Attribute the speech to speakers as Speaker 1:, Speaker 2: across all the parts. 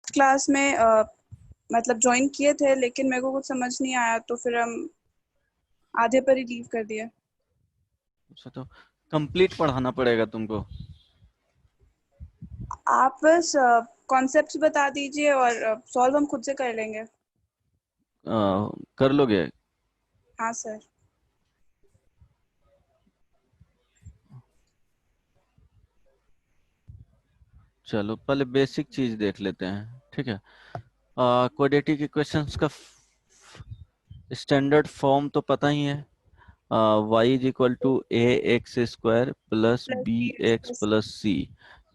Speaker 1: Class में मतलब join किए थे, लेकिन मेरे को कुछ समझ नहीं आया, तो फिर हम आधे पर ही लीव कर दिया।
Speaker 2: अच्छा, तो कंप्लीट पढ़ाना पड़ेगा तुमको।
Speaker 1: आप बस कॉन्सेप्ट्स बता दीजिए और सॉल्व हम खुद से कर लेंगे।
Speaker 2: कर लोगे?
Speaker 1: हाँ सर।
Speaker 2: चलो पहले बेसिक चीज देख लेते हैं, ठीक है। क्वाड्रेटिक इक्वेशंस का स्टैंडर्ड फॉर्म तो पता ही है। Y is equal to A x square plus
Speaker 1: plus
Speaker 2: B
Speaker 1: B
Speaker 2: X
Speaker 1: x
Speaker 2: plus C.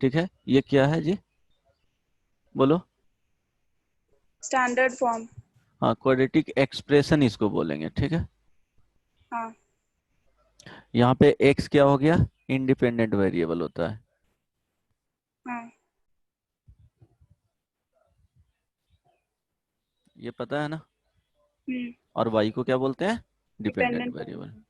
Speaker 2: ठीक है, ये क्या है जी? बोलो।
Speaker 1: Standard form.
Speaker 2: हाँ, क्वाड्रेटिक एक्सप्रेशन इसको बोलेंगे, ठीक है।
Speaker 1: हाँ।
Speaker 2: यहाँ पे एक्स क्या हो गया? इंडिपेंडेंट वेरिएबल होता है।
Speaker 1: हाँ।
Speaker 2: ये पता है ना?
Speaker 1: हम्म।
Speaker 2: और वाई को क्या बोलते हैं? Dependent
Speaker 1: dependent
Speaker 2: variable.
Speaker 1: वेरिएबल।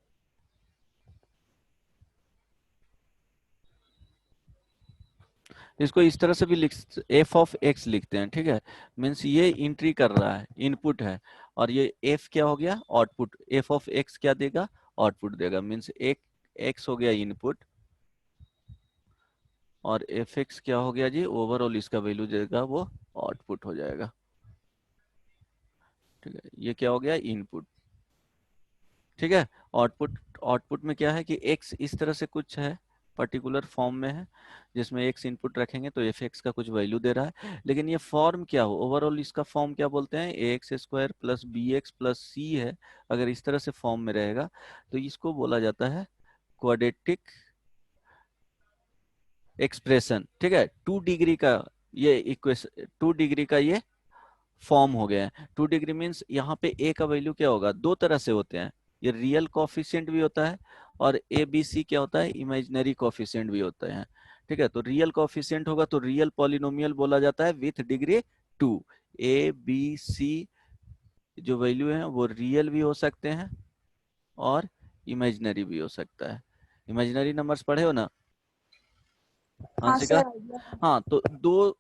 Speaker 2: इसको इस तरह से भी लिख, एफ ऑफ एक्स लिखते हैं, ठीक है। मीन्स ये एंट्री कर रहा है, इनपुट है, और ये एफ क्या हो गया? आउटपुट। एफ ऑफ एक्स क्या देगा? आउटपुट देगा। मीन्स एक एक्स हो गया इनपुट, और एफ एक्स क्या हो गया जी? ओवरऑल इसका वैल्यू देगा, वो आउटपुट हो जाएगा, ठीक है। ये क्या हो गया? इनपुट, ठीक है। आउटपुट, आउटपुट में क्या है कि एक्स इस तरह से कुछ है, पर्टिकुलर फॉर्म में है, जिसमें एक्स इनपुट रखेंगे तो एफ एक्स का कुछ वैल्यू दे रहा है। लेकिन ये फॉर्म क्या हो? ओवरऑल इसका फॉर्म क्या बोलते हैं? ए x square plus B x plus सी है। अगर इस तरह से फॉर्म में रहेगा तो इसको बोला जाता है क्वाड्रेटिक एक्सप्रेशन, ठीक है। 2 डिग्री का ये इक्वेशन, 2 डिग्री का ये फॉर्म हो गया है। 2 डिग्री मीन्स यहाँ पे ए का वैल्यू क्या होगा? दो तरह से होते हैं, ये रियल कोफिशिएंट भी होता है, और ए बी सी क्या होता है? इमेजिनरी कोफिशिएंट भी होते हैं, ठीक है। तो रियल कोफिशिएंट होगा तो रियल पॉलिनोमियल बोला जाता है with degree 2। A B C जो वैल्यू है वो रियल भी हो सकते हैं और इमेजिनरी भी हो सकता है। इमेजिनरी नंबर्स पढ़े हो ना
Speaker 1: हाँ
Speaker 2: हंसिका?
Speaker 1: सर, आइडिया है।
Speaker 2: हाँ, तो दो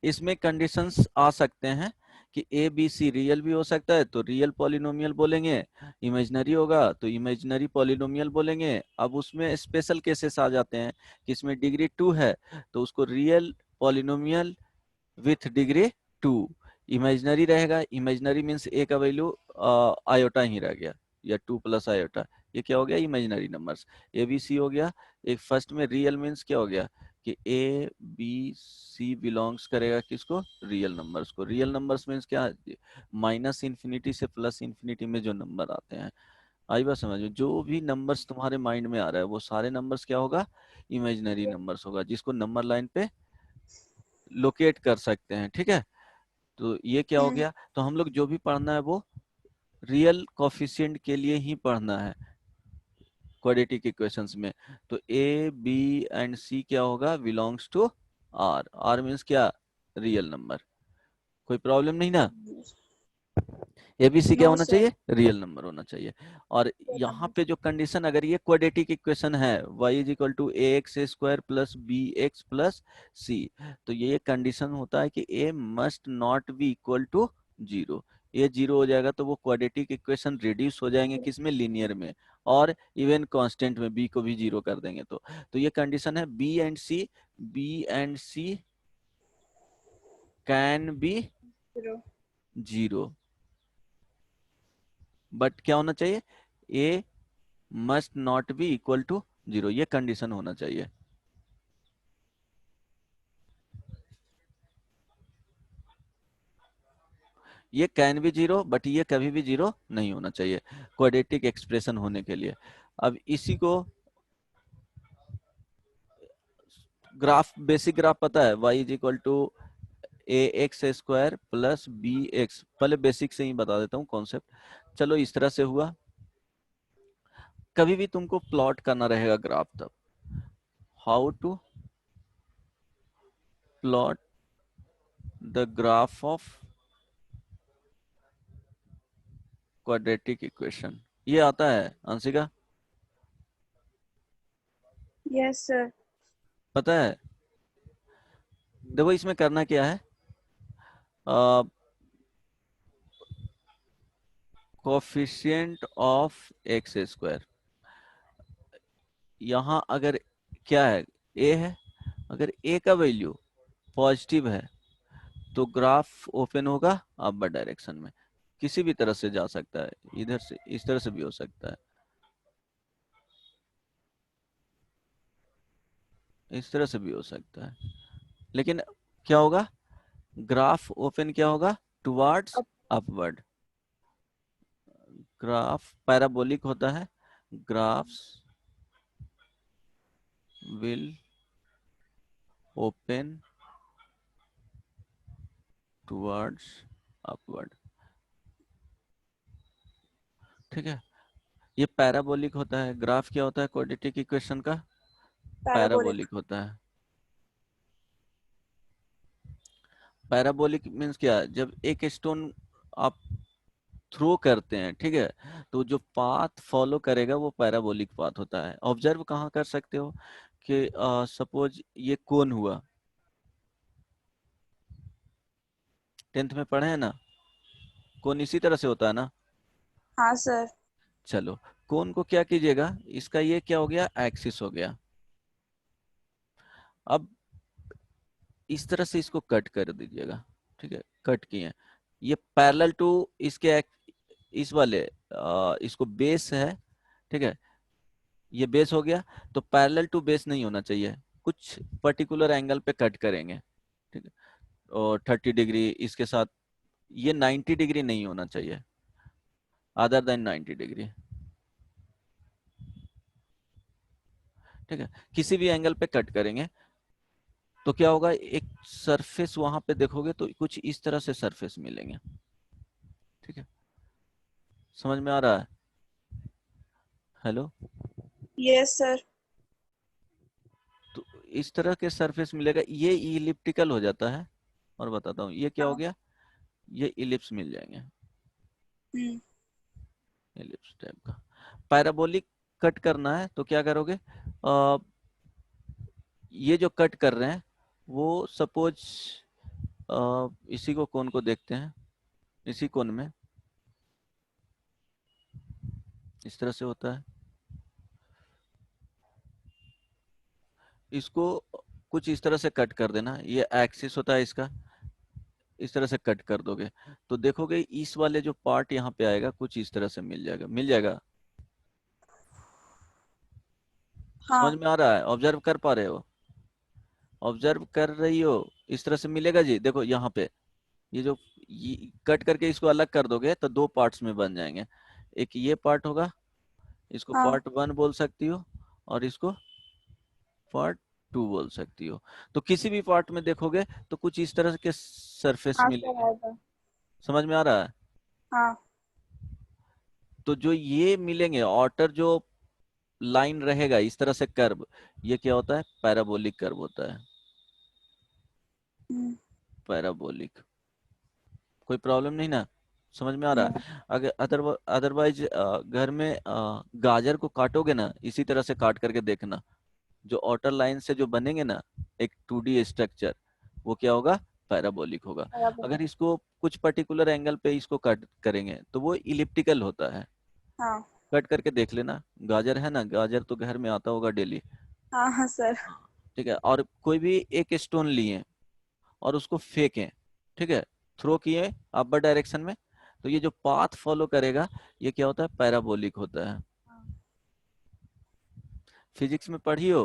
Speaker 2: इसमें कंडीशंस आ सकते हैं कि ए बी सी रियल भी हो सकता है तो रियल पॉलिनोमियल बोलेंगे, इमेजिनरी होगा तो इमेजिनरी पॉलिनोमियल बोलेंगे। अब उसमें स्पेशल केसेस आ जाते हैं कि इसमें डिग्री 2 है तो उसको real polynomial with degree 2। Imaginary रहेगा, इमेजिनरी मीन्स ए का वैल्यू आयोटा ही रह गया, या 2 प्लस आयोटा, ये क्या हो गया? Imaginary numbers. A B C हो गया। एक फर्स्ट में रियल मीन्स क्या हो गया कि ए बी सी बिलोंग्स करेगा किसको? रियल नंबर्स को। रियल नंबर्स मीन्स क्या? माइनस इन्फिनिटी से प्लस इन्फिनिटी में जो नंबर आते हैं। आई बात समझ में? जो भी नंबर्स तुम्हारे माइंड में आ रहा है वो सारे नंबर्स क्या होगा? इमेजिनरी नंबर्स होगा, जिसको नंबर लाइन पे लोकेट कर सकते हैं, ठीक है। तो ये क्या हो
Speaker 1: हम्म।
Speaker 2: गया? तो हम लोग जो भी पढ़ना है वो रियल कोफिशिएंट के लिए ही पढ़ना है क्वाड्रेटिक इक्वेशंस में। तो ए बी एंड सी क्या होगा? Belongs to R. R means क्या? Real number. कोई प्रॉब्लम नहीं ना? एबीसी क्या
Speaker 1: नो
Speaker 2: होना
Speaker 1: सर।
Speaker 2: चाहिए? रियल नंबर होना चाहिए। और यहाँ पे जो कंडीशन, अगर ये क्वाड्रेटिक इक्वेशन है y is equal to A x square plus B x plus C, तो ये कंडीशन होता है कि a must not be equal to 0। ये 0 हो जाएगा तो वो क्वाड्रेटिक इक्वेशन रिड्यूस हो जाएंगे किसमें? लीनियर में। और इवन कांस्टेंट में b को भी 0 कर देंगे तो ये कंडीशन है B and C can be 0, but क्या होना चाहिए? A must not be equal to 0, ये कंडीशन होना चाहिए। ये कैन बी 0 बट ये कभी भी 0 नहीं होना चाहिए क्वाड्रेटिक एक्सप्रेशन होने के लिए। अब इसी को ग्राफ, बेसिक ग्राफ पता है? y is equal to A x square plus B X. पहले बेसिक से ही बता देता हूँ कॉन्सेप्ट। चलो इस तरह से हुआ। कभी भी तुमको प्लॉट करना रहेगा ग्राफ, तब how to plot the graph of quadratic equation, ये आता है अंशिका?
Speaker 1: Yes sir.
Speaker 2: पता है? देखो इसमें करना क्या है, कोफिशिएंट ऑफ एक्स स्क्वायर, यहाँ अगर क्या है, ए है, अगर ए का वैल्यू पॉजिटिव है तो ग्राफ ओपन होगा अपवर्ड डायरेक्शन में, किसी भी तरह से जा सकता है, इधर से इस तरह से भी हो सकता है, इस तरह से भी हो सकता है, लेकिन क्या होगा, ग्राफ ओपन क्या होगा, टुवर्ड्स अपवर्ड, ग्राफ पैराबोलिक होता है, graphs will open towards upward. ठीक है, ये पैराबोलिक होता है, ग्राफ क्या होता है क्वाड्रेटिक इक्वेशन का,
Speaker 1: पैराबोलिक।
Speaker 2: पैराबोलिक होता है। पैराबोलिक मीन्स क्या, जब एक स्टोन आप थ्रो करते हैं, ठीक है, तो जो पाथ फॉलो करेगा वो पैराबोलिक पाथ होता है। ऑब्जर्व कहाँ कर सकते हो कि सपोज ये कोन हुआ, 10th में पढ़े हैं ना, कोन इसी तरह से होता है ना।
Speaker 1: हाँ सर।
Speaker 2: चलो, कोन को क्या कीजिएगा, इसका ये क्या हो गया, एक्सिस हो गया। अब इस तरह से इसको कट कर दीजिएगा, ठीक है, कट किए, ये पैरेलल टू इसके इस वाले इसको बेस है, ठीक है, ये बेस हो गया, तो पैरेलल टू बेस नहीं होना चाहिए, कुछ पर्टिकुलर एंगल पे कट करेंगे, ठीक है, और 30 डिग्री इसके साथ, ये 90 डिग्री नहीं होना चाहिए, अदर देन 90 डिग्री, ठीक है, किसी भी एंगल पे कट करेंगे तो क्या होगा, एक सरफेस वहां पे देखोगे तो कुछ इस तरह से सरफेस मिलेंगे, ठीक है, समझ में आ रहा है, हेलो।
Speaker 1: Yes sir.
Speaker 2: तो इस तरह के सरफेस मिलेगा, ये इलिप्टिकल हो जाता है, और बताता हूँ ये क्या हो
Speaker 1: हाँ।
Speaker 2: गया, ये इलिप्स मिल जाएंगे,
Speaker 1: हम्म।
Speaker 2: इलिप्स टाइप का। पैराबोलिक कट करना है तो क्या करोगे, आ, ये जो कट कर रहे हैं वो सपोज इसी को कोण को देखते हैं, इसी कोण में इस तरह से होता है, इसको कुछ इस तरह से कट कर देना, ये एक्सिस होता है इसका, इस तरह से कट कर दोगे तो देखोगे इस वाले जो पार्ट यहाँ पे आएगा कुछ इस तरह से मिल जाएगा, मिल जाएगा, समझ
Speaker 1: हाँ।
Speaker 2: में आ रहा है, ऑब्जर्व कर पा रहे हो, ऑब्जर्व कर रही हो, इस तरह से मिलेगा जी, देखो यहाँ पे ये जो कट करके इसको अलग कर दोगे तो दो पार्ट्स में बन जाएंगे, एक ये पार्ट होगा, इसको
Speaker 1: हाँ।
Speaker 2: पार्ट 1 बोल सकती हो, और इसको पार्ट 2 बोल सकती हो, तो किसी भी पार्ट में देखोगे तो कुछ इस तरह के सरफेस
Speaker 1: हाँ सर
Speaker 2: मिलेंगे,
Speaker 1: आएगा।
Speaker 2: समझ में आ रहा है।
Speaker 1: हाँ।
Speaker 2: तो जो ये मिलेंगे ऑटर जो लाइन रहेगा इस तरह से कर्व, ये क्या होता है, पैराबोलिक कर्व होता है,
Speaker 1: हम्म।
Speaker 2: पैराबोलिक, कोई प्रॉब्लम नहीं ना, समझ में आ रहा
Speaker 1: नहीं।
Speaker 2: है। अगर अदरवाइज घर में गाजर को काटोगे ना, इसी तरह से काट करके देखना, जो ऑटर लाइन से जो बनेंगे ना एक 2D स्ट्रक्चर, वो क्या होगा, पैराबोलिक होगा।
Speaker 1: बराबर।
Speaker 2: अगर इसको कुछ पर्टिकुलर एंगल पे इसको कट करेंगे तो वो इलिप्टिकल होता है,
Speaker 1: हाँ।
Speaker 2: कट करके देख लेना, गाजर है ना, गाजर तो घर में आता होगा डेली,
Speaker 1: हाँ हाँ सर।
Speaker 2: ठीक है, और कोई भी एक स्टोन लिए और उसको फेंकें, ठीक है, थ्रो किए अपर डायरेक्शन में, तो ये जो पाथ फॉलो करेगा ये क्या होता है, पैराबोलिक होता है। फिजिक्स में पढ़ी हो,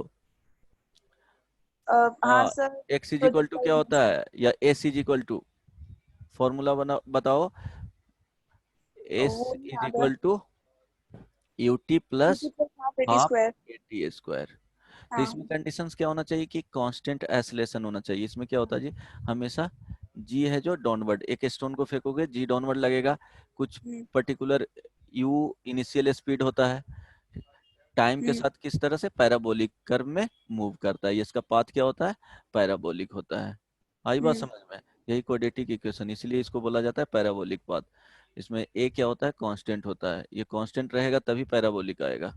Speaker 1: हाँ sir.
Speaker 2: X is equal to
Speaker 1: projectile
Speaker 2: क्या होता
Speaker 1: मोशन।
Speaker 2: है, या S is equal to, formula बना बताओ, एस
Speaker 1: वो नहीं
Speaker 2: इज
Speaker 1: याद है।
Speaker 2: Equal to UT plus
Speaker 1: UT plus half AT
Speaker 2: half
Speaker 1: square.
Speaker 2: AT square. तो
Speaker 1: हाँ।
Speaker 2: इसमें कंडीशंस क्या होना चाहिए कि कांस्टेंट एसिलेशन होना चाहिए, इसमें क्या होता है जी, हमेशा जी है जो डाउनवर्ड, एक स्टोन को फेंकोगे जी डाउनवर्ड लगेगा, कुछ
Speaker 1: हम्म।
Speaker 2: पर्टिकुलर यू इनिशियल स्पीड होता है, टाइम के
Speaker 1: हम्म।
Speaker 2: साथ किस तरह से पैराबोलिक कर्व में मूव करता है, ये इसका पाथ क्या होता है, पैराबोलिक होता है। आई बात
Speaker 1: हम्म।
Speaker 2: समझ में, यही क्वाड्रेटिक इक्वेशन, इसलिए इसको बोला जाता है पैराबोलिक पाथ। इसमें ए क्या होता है, कांस्टेंट होता है, ये कांस्टेंट रहेगा तभी पैराबोलिक आएगा।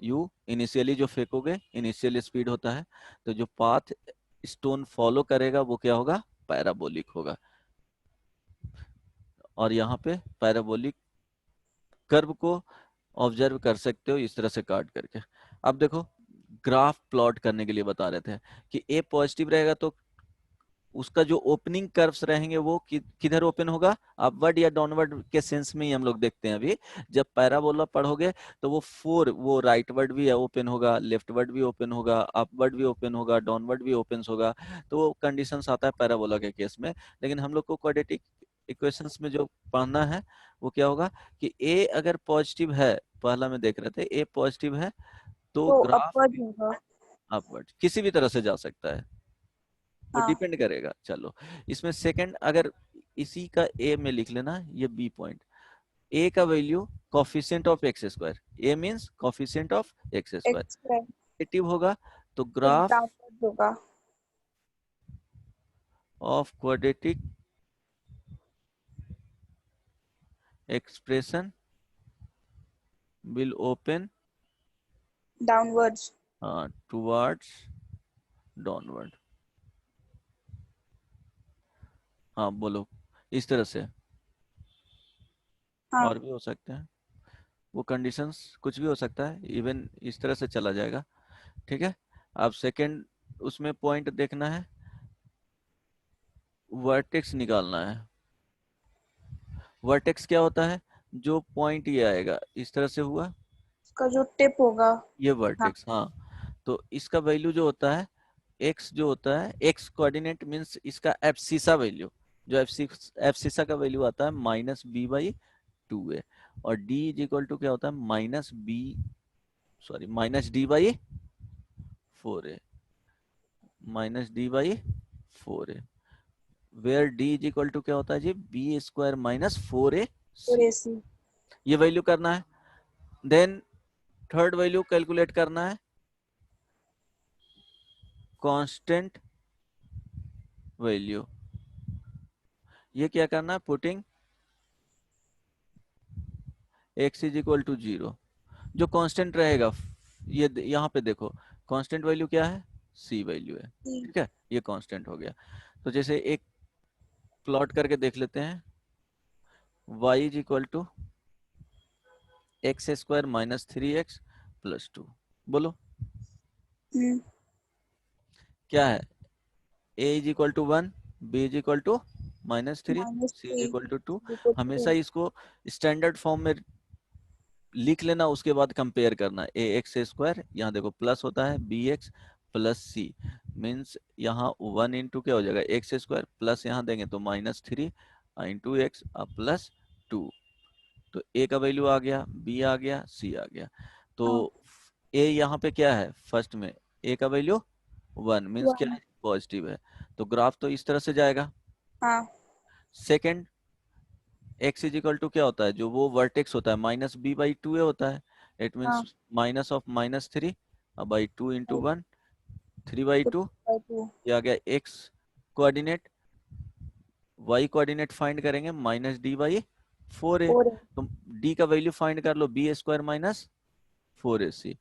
Speaker 2: यू इनिशियली जो फेंकोगे इनिशियल स्पीड होता है, तो जो पाथ स्टोन फॉलो करेगा वो क्या होगा, पैराबोलिक होगा। और यहाँ पे पैराबोलिक कर्व को ऑब्जर्व कर सकते हो इस तरह से काट करके। अब देखो ग्राफ प्लॉट करने के लिए बता रहे थे कि ए पॉजिटिव रहेगा तो उसका जो ओपनिंग कर्व्स रहेंगे वो किधर ओपन होगा, अपवर्ड या डाउनवर्ड के सेंस में ही हम लोग देखते हैं। अभी जब पैराबोला पढ़ोगे तो वो राइटवर्ड भी ओपन होगा, लेफ्टवर्ड भी ओपन होगा, अपवर्ड भी ओपन होगा, डाउनवर्ड भी ओपन होगा। तो वो कंडीशंस आता है पैराबोला के केस में। लेकिन हम लोग को क्वाड्रेटिक इक्वेशंस में जो पढ़ना है वो क्या होगा कि ए अगर पॉजिटिव है, पहला में देख रहे थे ए पॉजिटिव है तो
Speaker 1: तो
Speaker 2: ग्राफ
Speaker 1: अपवर्ड होगा।
Speaker 2: अपवर्ड किसी भी तरह से जा सकता है, वो
Speaker 1: हाँ।
Speaker 2: डिपेंड करेगा। चलो इसमें सेकंड अगर इसी का ए में लिख लेना, ये बी पॉइंट, ए का value coefficient of x square, A means coefficient of x square
Speaker 1: x square
Speaker 2: negative होगा तो
Speaker 1: तो
Speaker 2: ग्राफ
Speaker 1: डाउनवर्ड होगा।
Speaker 2: Of quadratic expression will open
Speaker 1: downwards.
Speaker 2: Towards downward. हाँ बोलो, इस तरह से
Speaker 1: हाँ।
Speaker 2: और भी हो सकते हैं, वो कंडीशंस कुछ भी हो सकता है, इवन इस तरह से चला जाएगा। ठीक है, अब सेकंड उसमें पॉइंट देखना है, वर्टेक्स निकालना है। वर्टेक्स क्या होता है, जो पॉइंट ये आएगा इस तरह से हुआ,
Speaker 1: उसका जो टिप होगा।
Speaker 2: ये
Speaker 1: हाँ।
Speaker 2: वर्टेक्स। हाँ तो इसका वैल्यू जो होता है x, जो होता है x कोऑर्डिनेट मींस इसका एब्सिसा वैल्यू, जो एब्सिसा का वैल्यू आता है -b/2a, और d इज इक्वल टू क्या होता है -d/4a, -d/4a, where d is equal to क्या होता है जी b² - 4ac।
Speaker 1: और एसी।
Speaker 2: ये वैल्यू करना है। देन थर्ड वैल्यू कैलकुलेट करना है कांस्टेंट वैल्यू। ये क्या करना है, putting x is equal to 0, जो कांस्टेंट रहेगा। ये यहाँ पे देखो कांस्टेंट वैल्यू क्या है, c वैल्यू है। ठीक है, ये कांस्टेंट हो गया। तो जैसे एक प्लॉट करके देख लेते हैं, y is equal to x² - 3x + 2। बोलो क्या है, a is equal to 1, b is equal to -3, c is equal to 2। हमेशा इसको स्टैंडर्ड फॉर्म में लिख लेना, उसके बाद कंपेयर करना। ax², यहाँ देखो प्लस होता है, bx + c मीन्स यहाँ 1 इंटू क्या हो जाएगा x² प्लस यहाँ देंगे तो -3 इंटू x + 2। तो a का वैल्यू आ गया, b आ गया, c आ गया। तो a यहाँ पे क्या है, फर्स्ट में a का वैल्यू 1 मीन्स क्या है, पॉजिटिव है। तो ग्राफ तो इस तरह से जाएगा।
Speaker 1: हाँ।
Speaker 2: Second x is equal to क्या होता है, जो वो वर्टेक्स होता है -b/2a होता है। इट मीन्स
Speaker 1: हाँ।
Speaker 2: -(-3) / 2 इंटू 1, 3/2। ये आ गया x coordinate, y coordinate find करेंगे -d/4a। तो d का वैल्यू फाइंड कर लो, b² - 4ac।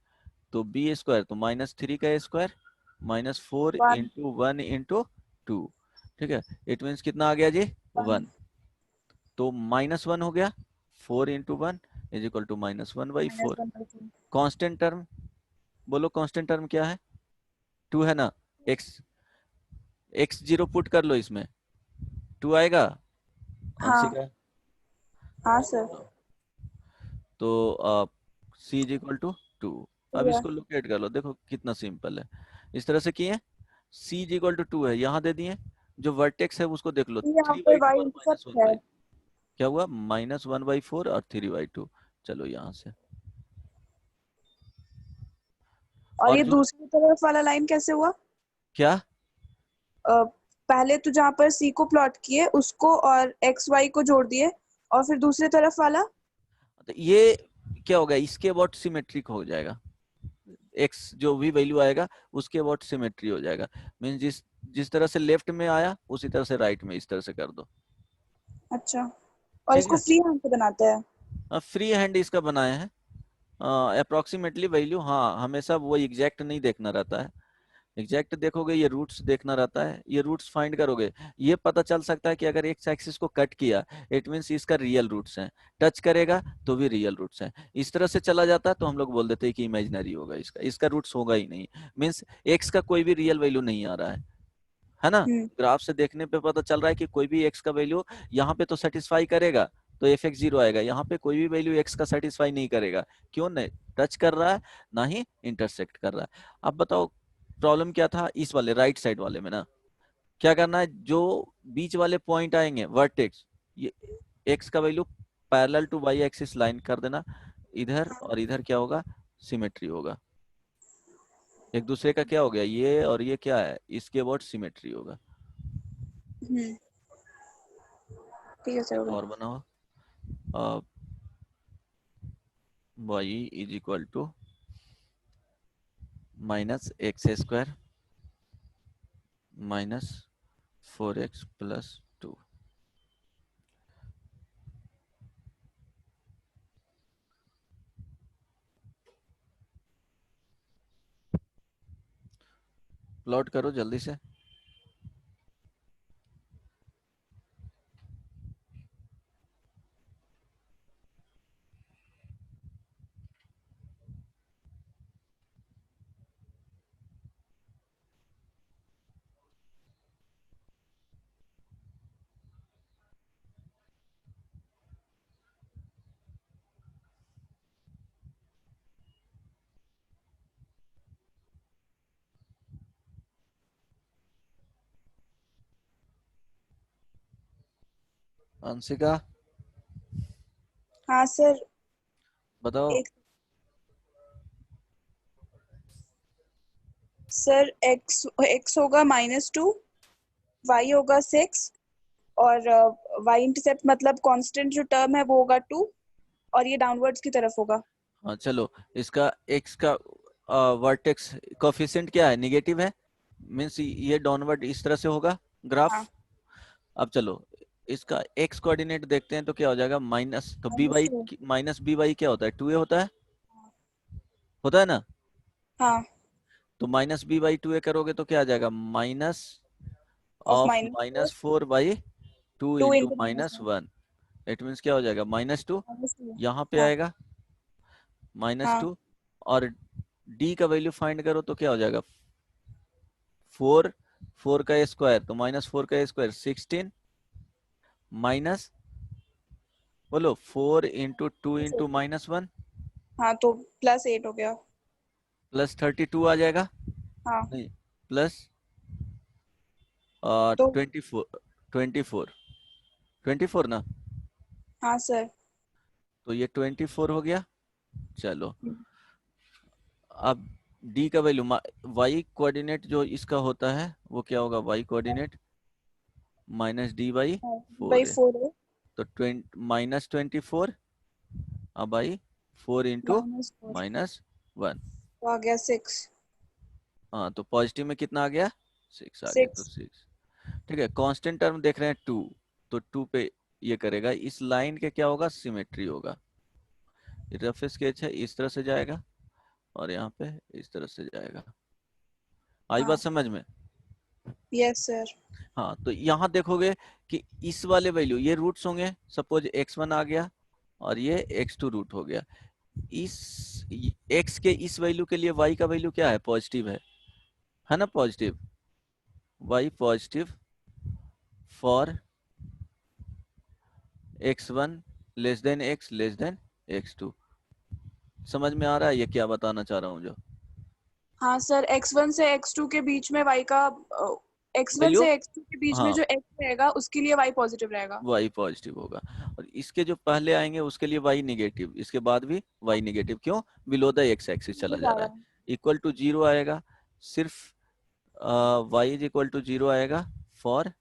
Speaker 2: तो b² तो -3 का स्क्वायर -4 इंटू 1 इंटू 2। ठीक है, इट मीन्स कितना आ गया जी 1। तो -1 हो गया, 4 into 1 is equal to -1/4। Constant term बोलो, कांस्टेंट टर्म क्या है, 2 है ना। x0 पुट कर लो, इसमें 2 आएगा।
Speaker 1: हाँ।
Speaker 2: अंशिका
Speaker 1: हाँ सर।
Speaker 2: तो c इज इक्वल टू 2। अब इसको लोकेट कर लो, देखो कितना सिंपल है। इस तरह से किए, c इज इक्वल टू 2 है, यहाँ दे दिए, जो वर्टेक्स है उसको देख लो,
Speaker 1: यहाँ
Speaker 2: 3/2
Speaker 1: पे
Speaker 2: और
Speaker 1: y इंटरसेप्ट है।
Speaker 2: -1/, क्या हुआ -1/4 और 3/2। चलो यहाँ से,
Speaker 1: और
Speaker 2: और
Speaker 1: ये
Speaker 2: जो
Speaker 1: दूसरी तरफ वाला लाइन कैसे हुआ?
Speaker 2: क्या,
Speaker 1: पहले तो जहाँ पर c को प्लॉट किए उसको और x y को जोड़ दिए, और फिर दूसरी तरफ वाला
Speaker 2: तो ये क्या होगा, इसके अबाउट सिमेट्रिक हो जाएगा। x जो भी वैल्यू आएगा उसके अबाउट सिमेट्री हो जाएगा। मीन्स जिस जिस तरह से लेफ्ट में आया उसी तरह से राइट में इस तरह से कर दो।
Speaker 1: अच्छा। और
Speaker 2: ठीक
Speaker 1: इसको
Speaker 2: है,
Speaker 1: फ्री हैंड से बनाते हैं?
Speaker 2: फ्री हैंड इसका बनाया है, अप्रोक्सीमेटली वैल्यू। हाँ हमेशा वो एग्जैक्ट नहीं देखना रहता है, एग्जैक्ट देखोगे, ये रूट्स देखना रहता है, ये रूट्स फाइंड करोगे, ये पता चल सकता है कि अगर एक्स एक्सिस को कट किया इट मीन्स इसका रियल रूट्स है, टच करेगा तो भी रियल रूट्स है, इस तरह से चला जाता है तो हम लोग बोल देते हैं कि इमेजिनरी होगा, इसका रूट्स होगा ही नहीं, मीन्स एक्स का कोई भी रियल वैल्यू नहीं आ रहा है ना। ग्राफ से देखने पे पता चल रहा है कि कोई भी एक्स का वैल्यू यहाँ पे तो सेटिस्फाई करेगा, तो एफ एक्स जीरो आएगा, यहाँ पे कोई भी वैल्यू एक्स का सेटिस्फाई नहीं करेगा, क्यों नहीं, टच कर रहा है ना ही इंटरसेक्ट कर रहा है। अब बताओ प्रॉब्लम क्या था इस वाले राइट साइड वाले में ना, क्या करना है, जो बीच वाले पॉइंट आएंगे वर्टेक्स, ये एक्स का value parallel to Y axis line कर देना, इधर और इधर क्या होगा, सिमेट्री होगा, एक दूसरे का क्या हो गया, ये और ये क्या है, इसके अबाउट सिमेट्री होगा।
Speaker 1: ठीक है सर।
Speaker 2: और बनाओ y is equal to minus X square minus 4x plus 2। Plot करो जल्दी से। अंशिका
Speaker 1: हाँ सर।
Speaker 2: बताओ।
Speaker 1: एक सर एक्स एक्स होगा -2, वाई होगा 6, और वाई इंटरसेप्ट मतलब कांस्टेंट जो टर्म है वो होगा 2, और ये डाउनवर्ड्स की तरफ होगा।
Speaker 2: हाँ चलो, इसका x का वर्टेक्स कोफिशिएंट क्या है, नेगेटिव है, मीन्स ये डाउनवर्ड इस तरह से होगा ग्राफ।
Speaker 1: हाँ।
Speaker 2: अब चलो इसका x कोऑर्डिनेट देखते हैं तो क्या हो जाएगा, माइनस, तो B Y
Speaker 1: -2।
Speaker 2: Minus B Y क्या होता है, 2a होता है ना,
Speaker 1: हाँ।
Speaker 2: तो माइनस बी बाई 2a करोगे तो क्या आ जाएगा, minus
Speaker 1: of
Speaker 2: of
Speaker 1: -4,
Speaker 2: minus 4/2
Speaker 1: 2
Speaker 2: into
Speaker 1: into
Speaker 2: -1, it means क्या हो जाएगा, -2,
Speaker 1: -2।
Speaker 2: यहाँ पे
Speaker 1: हाँ।
Speaker 2: आएगा
Speaker 1: हाँ।
Speaker 2: -2, और d का वैल्यू फाइंड करो तो क्या हो जाएगा, 4, 4 का स्क्वायर तो -4 का स्क्वायर 16, माइनस बोलो 4 इंटू 2 इंटू -1
Speaker 1: हाँ तो +8 हो गया।
Speaker 2: प्लस 32 आ जाएगा,
Speaker 1: हाँ
Speaker 2: नहीं प्लस
Speaker 1: तो
Speaker 2: 24, 24, 24 ना,
Speaker 1: हाँ सर।
Speaker 2: तो ये 24 हो गया। चलो अब d का वैल्यू, y कोऑर्डिनेट जो इसका होता है वो क्या होगा, y कोऑर्डिनेट -d/4 है,
Speaker 1: /4 है।
Speaker 2: तो -24 अब आई 4 इंटू
Speaker 1: -4
Speaker 2: -1,
Speaker 1: तो आ गया 6।
Speaker 2: हाँ तो पॉजिटिव में कितना आ गया, 6 आ गया, तो
Speaker 1: 6।
Speaker 2: 6, ठीक है। कांस्टेंट टर्म देख रहे हैं 2, तो 2 पे ये करेगा, इस लाइन के क्या होगा, सिमेट्री होगा, रफ स्केच है, इस तरह से जाएगा और यहाँ पे इस तरह से जाएगा। आई
Speaker 1: हाँ।
Speaker 2: बात समझ में,
Speaker 1: यस सर।
Speaker 2: हाँ तो यहाँ देखोगे कि इस वाले वैल्यू ये रूट्स होंगे, सपोज x1 आ गया और ये x2 रूट हो गया, इस x के इस वैल्यू के लिए y का वैल्यू क्या है, पॉजिटिव है ना, positive, y positive for x1 less than x less than x2। समझ में आ रहा है ये क्या बताना चाह रहा हूँ जो,
Speaker 1: हाँ सर, x1 से x2 के बीच में y का x1
Speaker 2: वैल्यू,
Speaker 1: से x2 के बीच में
Speaker 2: हाँ
Speaker 1: जो x रहेगा उसके लिए y पॉजिटिव रहेगा।
Speaker 2: y पॉजिटिव होगा, और इसके जो पहले आएंगे उसके लिए y निगेटिव, इसके बाद भी y निगेटिव, क्यों, बिलो द x एक्सिस चला जा रहा है, इक्वल टू 0 आएगा, सिर्फ y इज इक्वल टू 0 आएगा for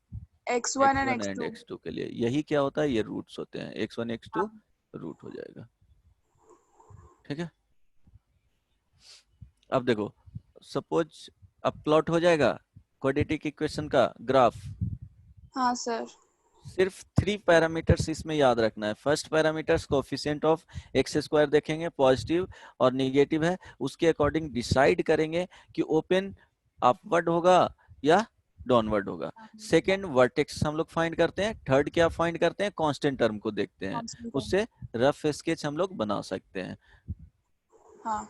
Speaker 1: x1 and
Speaker 2: x1 and
Speaker 1: x2।
Speaker 2: x2 के लिए, यही क्या होता है, ये रूट्स होते हैं, x1 x2
Speaker 1: हाँ।
Speaker 2: रूट हो जाएगा, ठीक है। अब देखो सपोज अब प्लॉट हो जाएगा क्वाड्रेटिक इक्वेशन का ग्राफ,
Speaker 1: हाँ सर।
Speaker 2: सिर्फ 3 पैरामीटर्स इसमें याद रखना है। First parameters coefficient of x square देखेंगे, पॉजिटिव और नेगेटिव है, उसके अकॉर्डिंग डिसाइड करेंगे कि ओपन अपवर्ड होगा या डाउनवर्ड होगा। सेकेंड वर्टेक्स हम लोग फाइंड करते हैं, थर्ड क्या फाइंड करते हैं, कांस्टेंट टर्म को देखते हैं, उससे रफ स्केच हम लोग बना सकते हैं।
Speaker 1: हाँ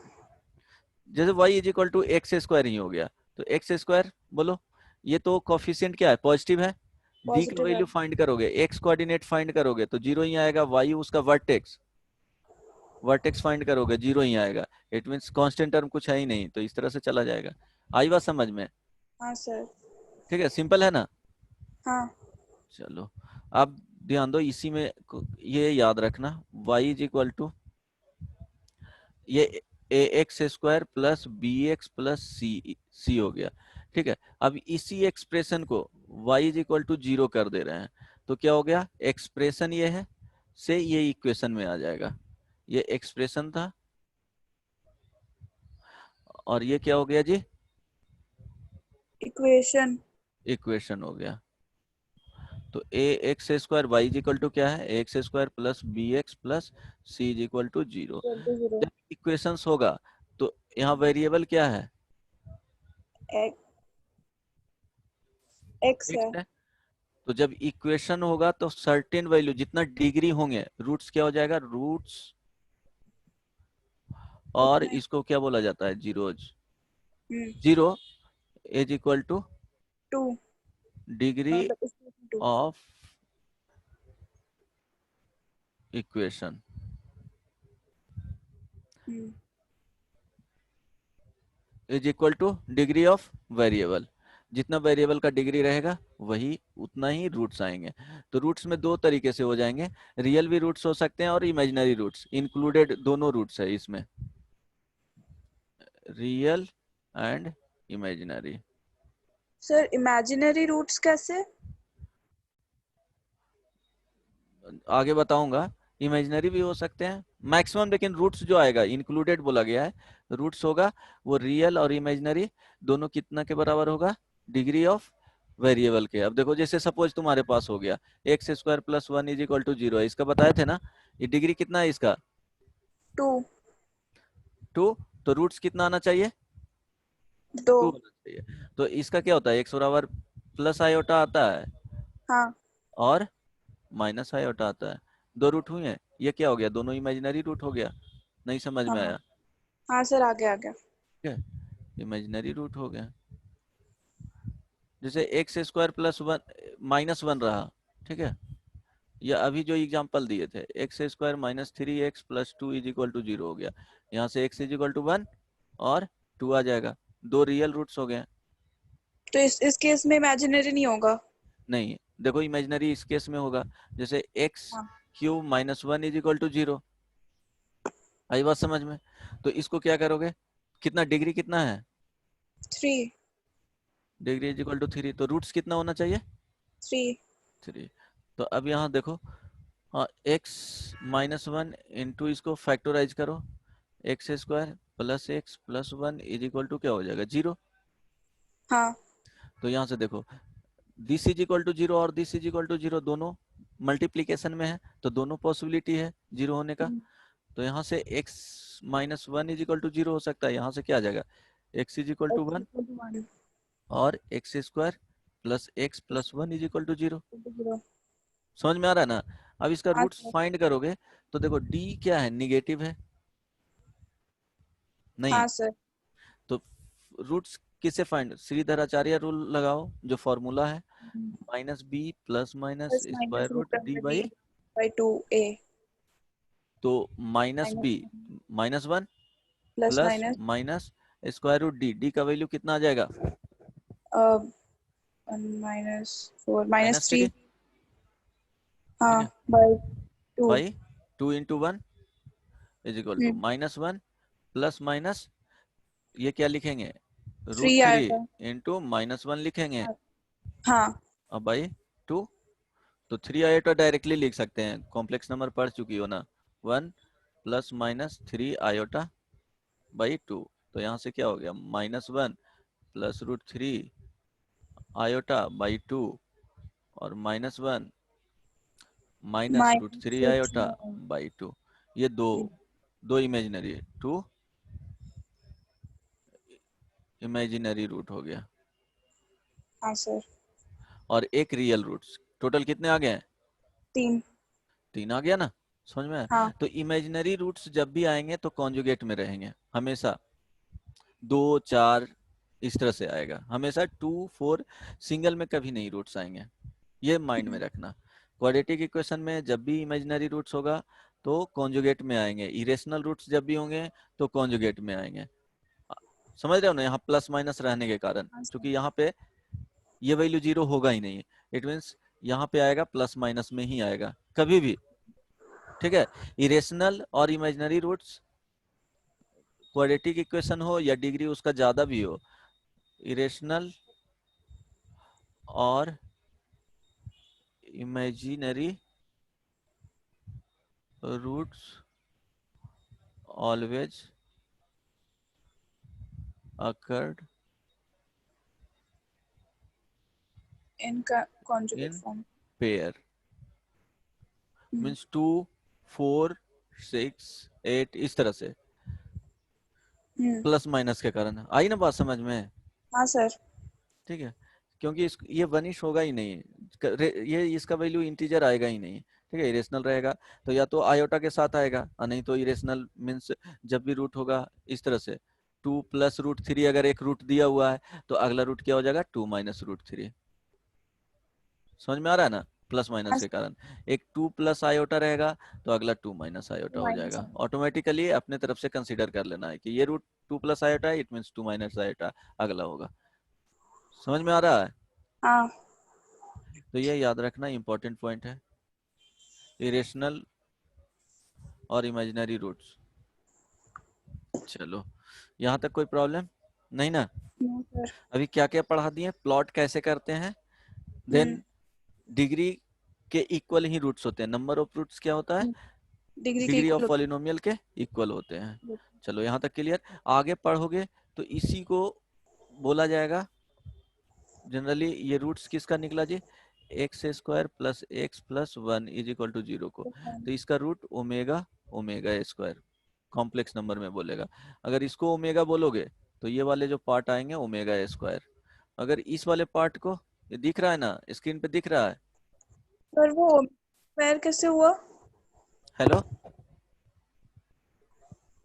Speaker 2: जैसे y is equal to x square ही हो गया, तो एक्स स्क्वायर बोलो, ये तो कोफिशिएंट क्या है, पॉजिटिव है। d का
Speaker 1: पॉजिटिव है।
Speaker 2: वैल्यू फाइंड करोगे, x कोऑर्डिनेट फाइंड करोगे तो जीरो ही आएगा, y उसका वर्टेक्स, वर्टेक्स फाइंड करोगे जीरो ही आएगा। इट मीन्स कांस्टेंट टर्म कुछ है ही नहीं, तो इस तरह से चला जाएगा। आई बात समझ में?
Speaker 1: हाँ सर।
Speaker 2: ठीक है, सिंपल है ना।
Speaker 1: हाँ
Speaker 2: चलो अब ध्यान दो, इसी में ये याद रखना, y इज इक्वल टू ये A x square plus B x plus सी हो गया। ठीक है, अब इसी एक्सप्रेशन को y is equal to zero कर दे रहे हैं, तो क्या हो गया, एक्सप्रेशन ये है से ये इक्वेशन में आ जाएगा। ये एक्सप्रेशन था और ये क्या हो गया जी,
Speaker 1: इक्वेशन।
Speaker 2: इक्वेशन हो गया। तो ए x square Y is equal to क्या है, ए x square plus B x plus C is equal to zero.
Speaker 1: Zero.
Speaker 2: जब इक्वेशंस होगा तो यहाँ वेरिएबल क्या है,
Speaker 1: एक्स
Speaker 2: एक्स
Speaker 1: है।
Speaker 2: है। तो जब इक्वेशन होगा तो सर्टेन वैल्यू जितना डिग्री होंगे, रूट्स क्या हो जाएगा, रूट्स, और
Speaker 1: उतने।
Speaker 2: इसको क्या बोला जाता है, zeros.
Speaker 1: Hmm.
Speaker 2: Zero is equal to
Speaker 1: two.
Speaker 2: Degree
Speaker 1: मतलब two.
Speaker 2: Of equation
Speaker 1: hmm.
Speaker 2: Is equal to degree of variable. जितना वेरिएबल का डिग्री रहेगा वही उतना ही रूट्स आएंगे। तो रूट्स में दो तरीके से हो जाएंगे, रियल भी रूट्स हो सकते हैं और इमेजिनरी रूट्स, इंक्लूडेड दोनों रूट्स है इसमें, real and imaginary.
Speaker 1: Sir imaginary roots कैसे?
Speaker 2: आगे बताऊंगा, इमेजिनरी भी हो सकते हैं मैक्सिमम, लेकिन रूट्स जो आएगा इंक्लूडेड बोला गया है, रूट्स होगा वो रियल और इमेजिनरी दोनों कितना के बराबर होगा, डिग्री ऑफ वेरिएबल के। अब देखो जैसे सपोज तुम्हारे पास हो गया X square plus one is equal to zero है, इसका बताए थे ना, ये डिग्री कितना है इसका,
Speaker 1: टू।
Speaker 2: टू। तो रूट्स कितना आना चाहिए,
Speaker 1: दो।
Speaker 2: टू आना चाहिए। तो इसका क्या होता है, एक्स बराबर प्लस आयोटा आता है
Speaker 1: हाँ
Speaker 2: और माइनस आयोटा आता है, दो रूट हुए हैं, ये क्या हो गया, दोनों इमेजिनरी रूट हो गया। नहीं समझ
Speaker 1: हाँ
Speaker 2: में
Speaker 1: हाँ।
Speaker 2: आया,
Speaker 1: हाँ सर आ गया आ गया।
Speaker 2: ठीक है, इमेजिनरी रूट हो गया। जैसे X square plus one minus one रहा, ठीक है, या अभी जो एग्जांपल दिए थे X square minus three X plus two is equal to zero हो गया, यहाँ से X is equal to one और टू आ जाएगा, दो रियल रूट्स हो गए।
Speaker 1: तो इस केस में इमेजिनरी नहीं होगा?
Speaker 2: नहीं, देखो इमेजिनरी इस केस में होगा, जैसे एक्स
Speaker 1: हाँ।
Speaker 2: Cube minus one is equal to zero. आई बात समझ में? तो इसको क्या करोगे, कितना डिग्री कितना है,
Speaker 1: three.
Speaker 2: Degree is equal to three, तो रूट्स कितना होना चाहिए,
Speaker 1: थ्री।
Speaker 2: थ्री। तो अब यहाँ देखो, हाँ, एक्स माइनस वन इंटू इसको फैक्टोराइज करो, x square plus x plus one is equal to क्या हो जाएगा, जीरो।
Speaker 1: हाँ।
Speaker 2: तो यहाँ से देखो this is equal to zero और this is equal to zero, दोनों मल्टीप्लीकेशन में है तो दोनों पॉसिबिलिटी है जीरो होने का। तो यहाँ से x minus one is equal to zero हो सकता है, यहाँ से क्या आ जाएगा, x is equal to one
Speaker 1: one.
Speaker 2: और x square plus x plus one is equal to zero.
Speaker 1: Zero.
Speaker 2: समझ में आ रहा है ना? अब इसका
Speaker 1: हाँ
Speaker 2: रूट्स
Speaker 1: सर।
Speaker 2: फाइंड करोगे तो देखो d क्या है, निगेटिव है, नहीं,
Speaker 1: हाँ सर।
Speaker 2: तो रूट्स किसे फाइंड, श्रीधराचार्य रूल लगाओ जो फॉर्मूला है, minus b plus minus
Speaker 1: plus
Speaker 2: square
Speaker 1: minus
Speaker 2: root
Speaker 1: root
Speaker 2: d
Speaker 1: under d
Speaker 2: by,
Speaker 1: by two a.
Speaker 2: तो minus b
Speaker 1: minus
Speaker 2: minus one
Speaker 1: plus
Speaker 2: plus
Speaker 1: minus
Speaker 2: minus square root d, d का value कितना आ जाएगा,
Speaker 1: minus four minus
Speaker 2: minus
Speaker 1: three.
Speaker 2: Three, ठीक
Speaker 1: हाँ
Speaker 2: है,
Speaker 1: by two.
Speaker 2: By two into one is equal to minus one plus minus, ये क्या लिखेंगे, रूट
Speaker 1: थ्री
Speaker 2: थ्री
Speaker 1: आएगा।
Speaker 2: इंटू माइनस वन लिखेंगे,
Speaker 1: हाँ।
Speaker 2: अब बाई टू। तो थ्री आए तो डायरेक्टली लिख सकते हैं, कॉम्प्लेक्स नंबर पढ़ चुकी हो ना, one plus minus three iota by two. तो यहाँ से क्या हो गया, minus one plus root three iota by two और minus one minus root three
Speaker 1: minus
Speaker 2: iota by two. ये दो, दो इमेजिनरी है, टू इमेजिनरी रूट हो गया
Speaker 1: हाँ सर।
Speaker 2: और एक रियल रूट्स। टोटल कितने आ गए हैं?
Speaker 1: 3।
Speaker 2: 3 आ गया ना, समझ में आया?
Speaker 1: हाँ।
Speaker 2: तो इमेजिनरी रूट्स जब भी आएंगे तो कॉन्जुगेट में रहेंगे हमेशा, 2 4 इस तरह से आएगा हमेशा, 2 4 सिंगल में कभी नहीं रूट्स आएंगे, ये माइंड में रखना। क्वाड्रेटिक इक्वेशन में जब भी इमेजिनरी रूट्स होगा तो कॉन्जुगेट में आएंगे, इरेशनल रूट्स जब भी होंगे तो कॉन्जुगेट में आएंगे। समझ रहे हो ना, यहाँ प्लस माइनस रहने के कारण,
Speaker 1: हाँ सर।
Speaker 2: क्योंकि यहाँ पे ये वैल्यू 0 होगा ही नहीं, इट मीन्स यहाँ पे आएगा प्लस माइनस में ही आएगा कभी भी, ठीक है? इरेशनल और इमेजिनरी रूट्स क्वाड्रेटिक इक्वेशन हो या डिग्री उसका ज्यादा भी हो, इरेशनल और इमेजिनरी रूट्स ऑलवेज अकर्ड
Speaker 1: इनका conjugate
Speaker 2: in
Speaker 1: form.
Speaker 2: Pair, means 2 4 6 8 इस तरह से, प्लस माइनस के कारण। आई ना बात समझ में?
Speaker 1: हाँ सर।
Speaker 2: ठीक है, क्योंकि ये वनिश होगा ही नहीं, ये इसका वैल्यू इंटीजर आएगा ही नहीं, ठीक है? इरेशनल रहेगा तो या तो आयोटा के साथ आएगा और नहीं तो इरेशनल मीन्स जब भी रूट होगा इस तरह से, 2 प्लस रूट 3, अगर एक रूट दिया हुआ है तो अगला रूट क्या हो जाएगा? 2 माइनस रूट 3। समझ में आ रहा है ना? प्लस माइनस
Speaker 1: हाँ
Speaker 2: के कारण एक 2 प्लस आयोटा रहेगा तो अगला 2 माइनस आयोटा हो
Speaker 1: माइनस।
Speaker 2: जाएगा, ऑटोमेटिकली अपने तरफ से कंसीडर कर लेना है कि ये रूट 2 प्लस आयोटा है, इट मीन्स 2 माइनस आयोटा अगला होगा। समझ में आ रहा है?
Speaker 1: हाँ।
Speaker 2: तो ये याद रखना, इंपॉर्टेंट पॉइंट है, इरेशनल और इमेजिनरी रूट्स। चलो, यहाँ तक कोई प्रॉब्लम नहीं ना?
Speaker 1: No sir.
Speaker 2: अभी क्या क्या पढ़ा दिए, प्लॉट कैसे करते हैं, देन डिग्री के इक्वल ही रूट्स होते हैं, नंबर ऑफ रूट्स क्या होता है?
Speaker 1: डिग्री के
Speaker 2: डिग्री ऑफ
Speaker 1: इक्वल।
Speaker 2: पॉलिनोमियल के इक्वल होते हैं। चलो यहाँ तक क्लियर। आगे पढ़ोगे तो इसी को बोला जाएगा जनरली, ये रूट्स किसका निकला जी? X square plus x plus 1 is equal to 0 को, तो इसका root omega omega square, complex number में बोलेगा। अगर इसको ओमेगा बोलोगे तो ये वाले जो पार्ट आएंगे ओमेगा स्क्वायर, अगर इस वाले पार्ट को, ये दिख रहा है ना, स्क्रीन पे दिख रहा है?
Speaker 1: सर वो स्क्वायर कैसे हुआ?
Speaker 2: हेलो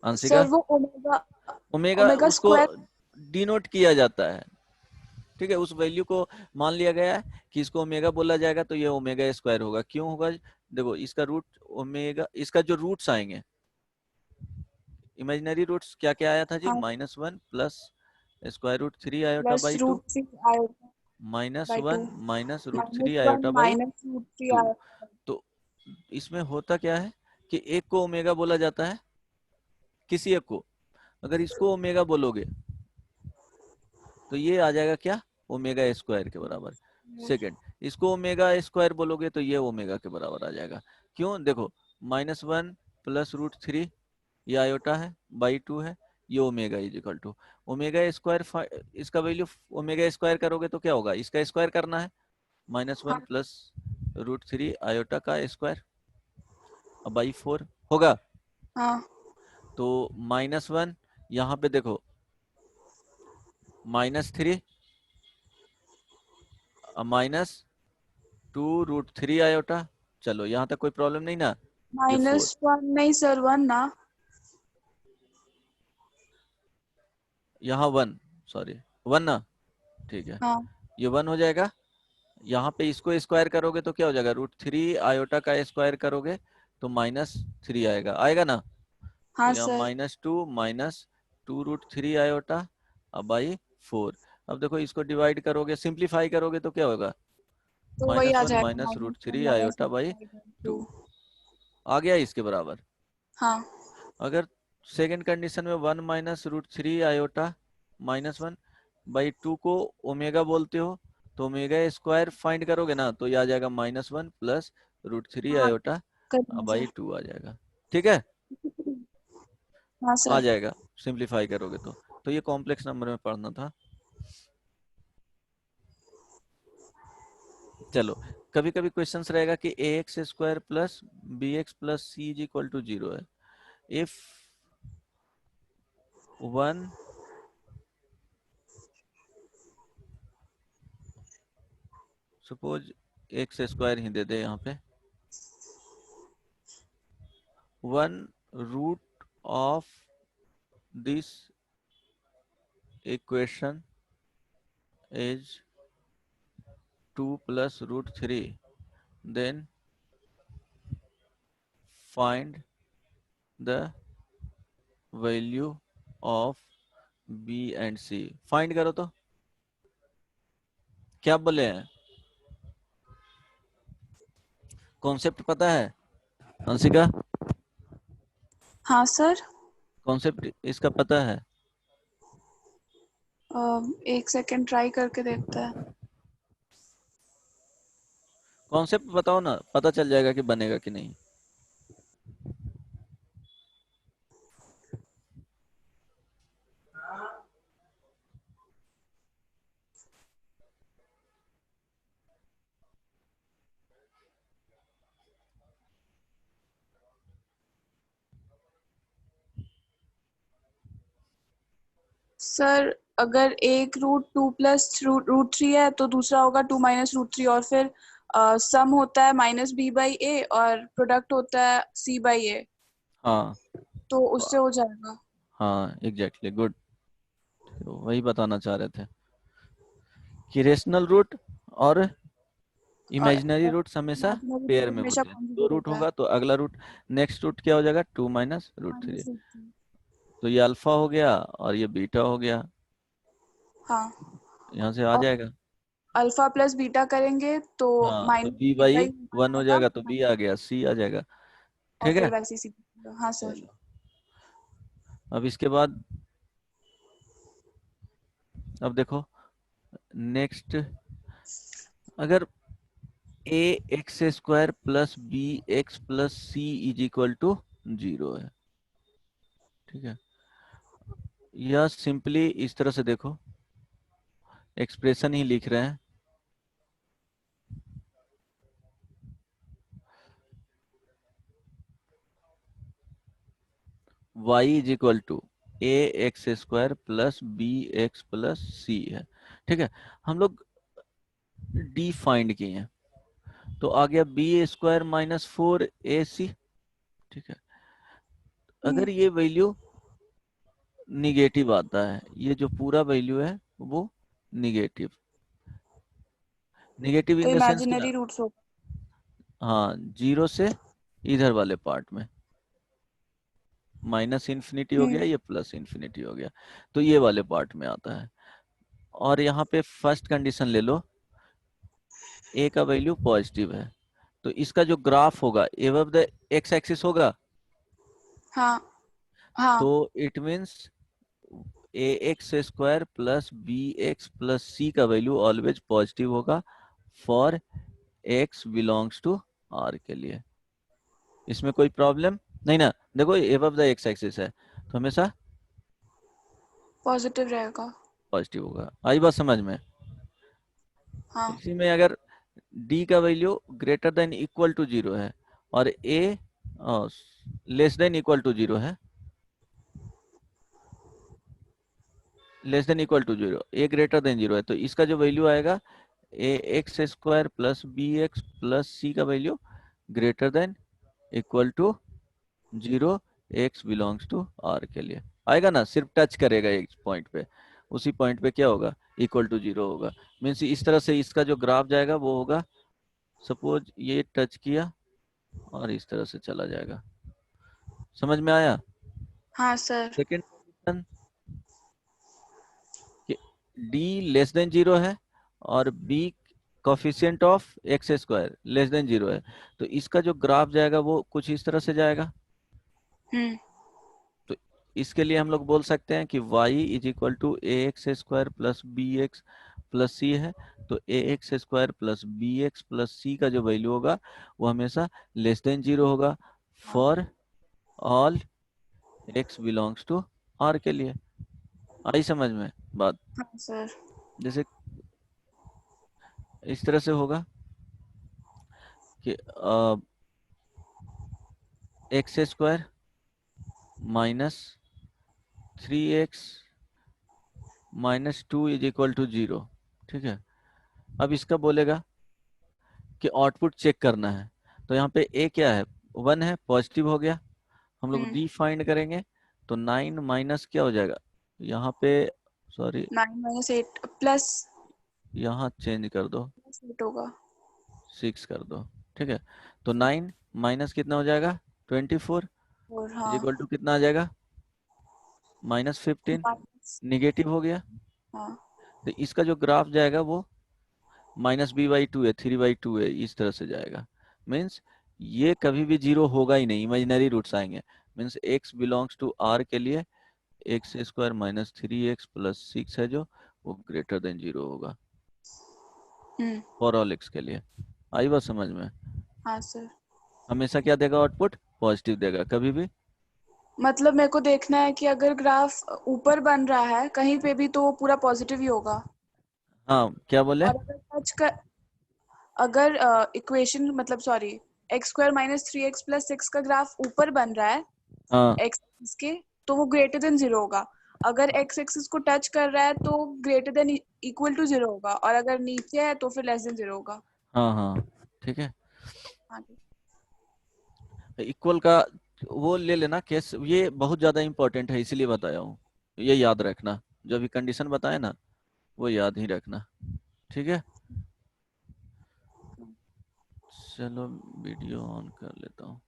Speaker 2: अंशिका,
Speaker 1: सर वो ओमेगा,
Speaker 2: ओमेगा
Speaker 1: ओमेगा
Speaker 2: उसको
Speaker 1: स्क्वायर।
Speaker 2: डिनोट किया जाता है, ठीक है? उस वैल्यू को मान लिया गया है कि इसको ओमेगा बोला जाएगा तो ये ओमेगा स्क्वायर होगा। क्यों होगा? देखो इसका रूट ओमेगा, इसका जो रूट्स आएंगे इमेजिनरी रूट्स क्या क्या आया था जी?
Speaker 1: हाँ।
Speaker 2: -1 plus square root 3 iota
Speaker 1: plus
Speaker 2: by 2,
Speaker 1: root 3 iota by 2,
Speaker 2: -1 minus root
Speaker 1: minus
Speaker 2: 3
Speaker 1: one
Speaker 2: iota by
Speaker 1: minus root 3
Speaker 2: 2।
Speaker 1: Iota.
Speaker 2: तो इसमें होता क्या है कि एक को ओमेगा बोला जाता है, किसी एक को, अगर इसको ओमेगा बोलोगे तो ये आ जाएगा क्या? ओमेगा स्क्वायर के बराबर। सेकंड, इसको ओमेगा स्क्वायर बोलोगे तो ये ओमेगा के बराबर आ जाएगा। क्यों? देखो -1 प्लस रूट 3 ये आयोटा है बाई 2 है, ये omega is equal to omega square, इसका वैल्यू ओमेगा स्क्वायर करोगे तो क्या होगा? इसका स्क्वायर करना है, -1
Speaker 1: हाँ।
Speaker 2: प्लस रूट 3 आयोटा का स्क्वायर बाई 4 होगा।
Speaker 1: हाँ।
Speaker 2: तो -1 यहाँ पे देखो -3 -2 √3 आयोटा। चलो यहाँ तक कोई प्रॉब्लम नहीं ना? ये 4,
Speaker 1: -1 नहीं सर, 1 ना।
Speaker 2: यहाँ 1, सॉरी 1 ना, ठीक है,
Speaker 1: हाँ।
Speaker 2: ये 1 हो जाएगा। यहाँ पे इसको स्क्वायर करोगे तो क्या हो जाएगा? √3 आयोटा का स्क्वायर करोगे तो -3 आएगा, आएगा ना? तो
Speaker 1: हाँ
Speaker 2: यहाँ
Speaker 1: सर।
Speaker 2: -2 √3 iota by 4। अब देखो इसको डिवाइड करोगे, सिंप्लीफाई करोगे तो क्या होगा?
Speaker 1: तो वही आ
Speaker 2: -1
Speaker 1: जाएगा,
Speaker 2: minus root
Speaker 1: -1
Speaker 2: three
Speaker 1: minus
Speaker 2: iota by 2
Speaker 1: 2।
Speaker 2: आ गया इसके बराबर।
Speaker 1: हाँ।
Speaker 2: अगर सेकंड कंडीशन में 1 माइनस रूट 3 आयोटा -1 बाई 2 को ओमेगा बोलते हो तो ओमेगा स्क्वायर फाइंड करोगे ना तो ये आ जाएगा -1 प्लस √3
Speaker 1: हाँ
Speaker 2: आयोटा
Speaker 1: कर दीजिए।
Speaker 2: बाई 2 आ जाएगा, ठीक है?
Speaker 1: हाँ
Speaker 2: आ
Speaker 1: सर।
Speaker 2: जाएगा सिंप्लीफाई करोगे तो ये कॉम्प्लेक्स नंबर में पढ़ना था। चलो, कभी कभी क्वेश्चंस रहेगा कि ax square plus bx plus c is equal to 0 है, इफ 1 सपोज एक्स स्क्वायर ही दे दे यहाँ पे, 1 root of this equation is 2 plus root 3, then find the value of B and C. Find करो तो क्या बोले हैं? कॉन्सेप्ट पता है अंशिका?
Speaker 1: हाँ सर।
Speaker 2: कॉन्सेप्ट इसका पता है?
Speaker 1: एक सेकंड ट्राई करके देखते हैं।
Speaker 2: कॉन्सेप्ट बताओ ना, पता चल जाएगा कि बनेगा कि नहीं।
Speaker 1: सर अगर एक रूट 2 प्लस रूट 3 है तो दूसरा होगा 2 माइनस रूट 3, और फिर सम होता है माइनस बी बाई ए और प्रोडक्ट होता है सी बाई ए,
Speaker 2: हाँ
Speaker 1: तो उससे हो जाएगा।
Speaker 2: हाँ एग्जैक्टली, गुड। तो वही बताना चाह रहे थे कि रेशनल रूट और
Speaker 1: और
Speaker 2: इमेजिनरी रूट्स हमेशा
Speaker 1: इमेजिनरी
Speaker 2: पेयर
Speaker 1: रूट
Speaker 2: में
Speaker 1: हमेशा
Speaker 2: होते हैं। दो
Speaker 1: कॉन्जुगेट
Speaker 2: रूट
Speaker 1: होता है।
Speaker 2: होगा तो अगला रूट, नेक्स्ट रूट क्या हो जाएगा? 2 माइनस रूट 3।
Speaker 1: Minus root 3।
Speaker 2: तो ये अल्फा हो गया और ये बीटा हो गया,
Speaker 1: हाँ,
Speaker 2: यहाँ से आ
Speaker 1: और
Speaker 2: जाएगा।
Speaker 1: अल्फा प्लस बीटा करेंगे तो
Speaker 2: हाँ तो
Speaker 1: minus
Speaker 2: b
Speaker 1: b
Speaker 2: by
Speaker 1: by
Speaker 2: 1 हो
Speaker 1: आएगा।
Speaker 2: जाएगा, तो बी आ गया, सी आ जाएगा।
Speaker 1: और
Speaker 2: ठीक
Speaker 1: फिर
Speaker 2: है,
Speaker 1: वैसे सी। हाँ सर।
Speaker 2: चलो अब इसके बाद, अब देखो नेक्स्ट, अगर a x square plus B x plus C is equal to 0 है, ठीक है, या सिंपली इस तरह से देखो, एक्सप्रेशन ही लिख रहे हैं, y is equal to A x square plus B x plus सी है। ठीक है, हम लोग डी फाइंड किए हैं, तो आ गया बी स्क्वायर माइनस 4ac। ठीक है, अगर ये वैल्यू निगेटिव आता है, ये जो पूरा वैल्यू है वो निगेटिव, निगेटिव
Speaker 1: तो
Speaker 2: इन द सेंस क्या?
Speaker 1: इमेजिनरी रूट्स होगा।
Speaker 2: हाँ, 0 से इधर वाले पार्ट में, माइनस इन्फिनिटी हो गया, ये प्लस इन्फिनिटी हो गया, तो ये वाले पार्ट में आता है। और यहाँ पे फर्स्ट कंडीशन ले लो, ए का वैल्यू पॉजिटिव है, तो इसका जो ग्राफ होगा एबव द एक्स एक्सिस होगा,
Speaker 1: हाँ हाँ।
Speaker 2: तो it means a x square plus B x plus c का वैल्यू ऑलवेज पॉजिटिव होगा for x belongs to are के लिए। इसमें कोई प्रॉब्लम नहीं ना? देखो एबव द एक्स एक्सिस है तो हमेशा
Speaker 1: पॉजिटिव रहेगा।
Speaker 2: पॉजिटिव होगा। आई बात समझ में?
Speaker 1: हाँ।
Speaker 2: इसी में अगर डी का value greater than equal to 0 है और a less than equal to 0 है, less than equal to 0, a greater than 0 है, तो इसका जो वैल्यू आएगा a x square plus B x plus c का value greater than equal to 0 x belongs to are के लिए आएगा ना। सिर्फ टच करेगा एक पॉइंट पे, उसी पॉइंट पे क्या होगा? इक्वल टू 0 होगा। मीन्स इस तरह से इसका जो ग्राफ जाएगा वो होगा, सपोज ये टच किया और इस तरह से चला जाएगा। समझ में आया?
Speaker 1: हाँ सर।
Speaker 2: सेकेंड कंडीशन कि डी लेस देन 0 है और b coefficient of x square less than 0 है, तो इसका जो ग्राफ जाएगा वो कुछ इस तरह से जाएगा। तो इसके लिए हम लोग बोल सकते हैं कि y is equal to A x square plus B x plus सी है, तो ए x square plus B x plus c का जो वैल्यू होगा वो हमेशा लेस देन 0 होगा for all x belongs to are के लिए। आई समझ में बात?
Speaker 1: हाँ सर।
Speaker 2: जैसे इस तरह से होगा कि x square minus 3x minus 2 is equal to 0। ठीक है, अब इसका बोलेगा कि आउटपुट चेक करना है। तो यहाँ पे ए क्या है, 1 है, पॉजिटिव हो गया। हम लोग डी फाइंड करेंगे तो 9 माइनस क्या हो जाएगा यहाँ पे, सॉरी
Speaker 1: 9 - 8 प्लस
Speaker 2: यहाँ चेंज कर दो,
Speaker 1: 8 होगा।
Speaker 2: 6 कर दो, ठीक है। तो 9 माइनस कितना हो जाएगा, 24
Speaker 1: और
Speaker 2: इज
Speaker 1: हाँ
Speaker 2: इक्वल टू कितना आ जाएगा, -15,
Speaker 1: माइनस,
Speaker 2: निगेटिव हो गया।
Speaker 1: हाँ
Speaker 2: तो इसका जो ग्राफ जाएगा वो -b/2 है, 3/2 है, इस तरह से जाएगा। मीन्स ये कभी भी जीरो होगा ही नहीं, इमेजिनरी रूट्स आएंगे। Means x belongs to r के लिए x² - 3x + 6 है जो, वो ग्रेटर देन 0 होगा फॉर ऑल x के लिए। आई बात समझ में?
Speaker 1: हाँ सर।
Speaker 2: हमेशा क्या देगा आउटपुट, पॉजिटिव देगा कभी भी।
Speaker 1: मतलब मेरे को देखना है कि अगर ग्राफ ऊपर बन रहा है कहीं पे भी तो वो पूरा पॉजिटिव ही होगा।
Speaker 2: हाँ क्या बोले?
Speaker 1: और अगर टच कर, अगर इक्वेशन मतलब सॉरी x² - 3x + 6 का ग्राफ ऊपर बन रहा है
Speaker 2: हाँ
Speaker 1: एक्स एक्सिस के, तो वो ग्रेटर देन 0 होगा। अगर एक्स एक्सिस को टच कर रहा है तो ग्रेटर देन इक्वल टू 0 होगा, और अगर नीचे है तो फिर लेस देन 0 होगा।
Speaker 2: हाँ हाँ ठीक है।
Speaker 1: हाँ जी।
Speaker 2: इक्वल का वो ले लेना केस, ये बहुत ज्यादा इंपॉर्टेंट है इसीलिए बताया हूँ। ये याद रखना, जो भी कंडीशन बताए ना वो याद ही रखना, ठीक है। चलो वीडियो ऑन कर लेता हूँ।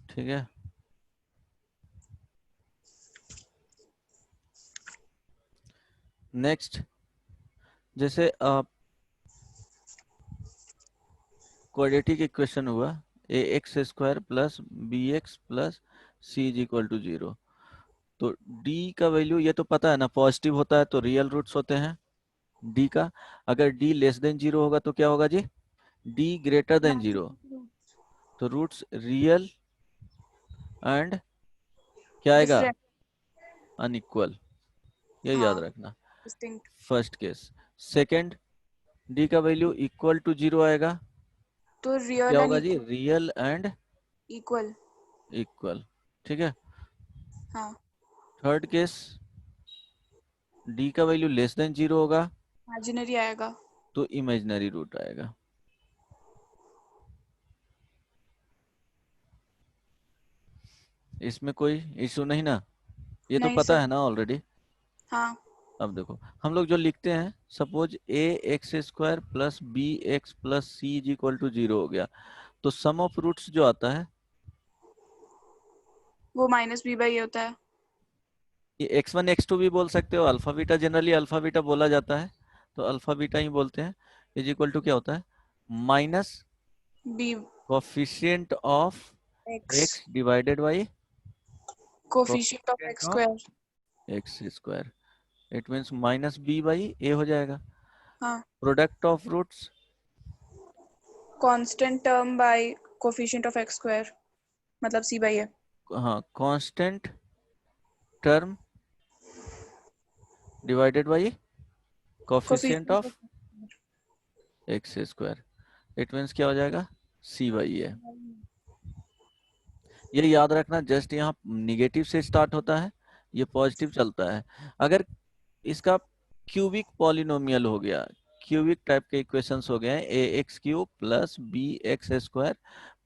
Speaker 2: ठीक है, नेक्स्ट जैसे क्वाड्रेटिक इक्वेशन हुआ ax² + bx + c = 0। तो d का वैल्यू ये तो पता है ना, पॉजिटिव होता है तो रियल रूट्स होते हैं d का। अगर d लेस देन 0 होगा तो क्या होगा जी, d ग्रेटर देन 0। तो रूट्स रियल एंड क्या आएगा,
Speaker 1: डिफरेंट,
Speaker 2: अनइक्वल, ये याद
Speaker 1: हाँ
Speaker 2: रखना।
Speaker 1: Distinct.
Speaker 2: First case. Second, d का वैल्यू इक्वल टू 0 आएगा,
Speaker 1: तो
Speaker 2: क्या
Speaker 1: रियल एंड
Speaker 2: होगा जी, रियल एंड
Speaker 1: इक्वल।
Speaker 2: इक्वल, ठीक है।
Speaker 1: हाँ
Speaker 2: थर्ड केस, d का वैल्यू लेस देन 0 होगा
Speaker 1: इमेजिनरी आएगा।
Speaker 2: तो इमेजिनरी रूट आएगा। इसमें कोई इशू नहीं ना, ये तो
Speaker 1: नहीं
Speaker 2: पता
Speaker 1: सर।
Speaker 2: है ना ऑलरेडी।
Speaker 1: हाँ
Speaker 2: अब देखो हम लोग जो लिखते हैं, सपोज ax² + bx + c = 0 हो गया, तो सम ऑफ रूट्स जो आता है
Speaker 1: वो -b/a होता है।
Speaker 2: ये x1 x2 भी बोल सकते हो, alpha beta generally alpha beta बोला जाता है तो अल्फा बीटा ही बोलते हैं। इज इक्वल टू क्या होता है, minus
Speaker 1: b
Speaker 2: coefficient of
Speaker 1: x
Speaker 2: x divided by
Speaker 1: coefficient of
Speaker 2: coefficient
Speaker 1: x
Speaker 2: of
Speaker 1: square.
Speaker 2: x²। It means -b/a हो जाएगा।
Speaker 1: हाँ
Speaker 2: product of roots,
Speaker 1: constant term by coefficient of x square मतलब c/a।
Speaker 2: हाँ constant term divided by coefficient
Speaker 1: coefficient
Speaker 2: of x²। It means क्या हो जाएगा, c/a। ये याद रखना, जस्ट यहाँ निगेटिव से स्टार्ट होता है, ये पॉजिटिव चलता है। अगर इसका क्यूबिक पॉलिनोमियल हो गया, क्यूबिक टाइप के इक्वेशंस हो गए, ax³ + bx²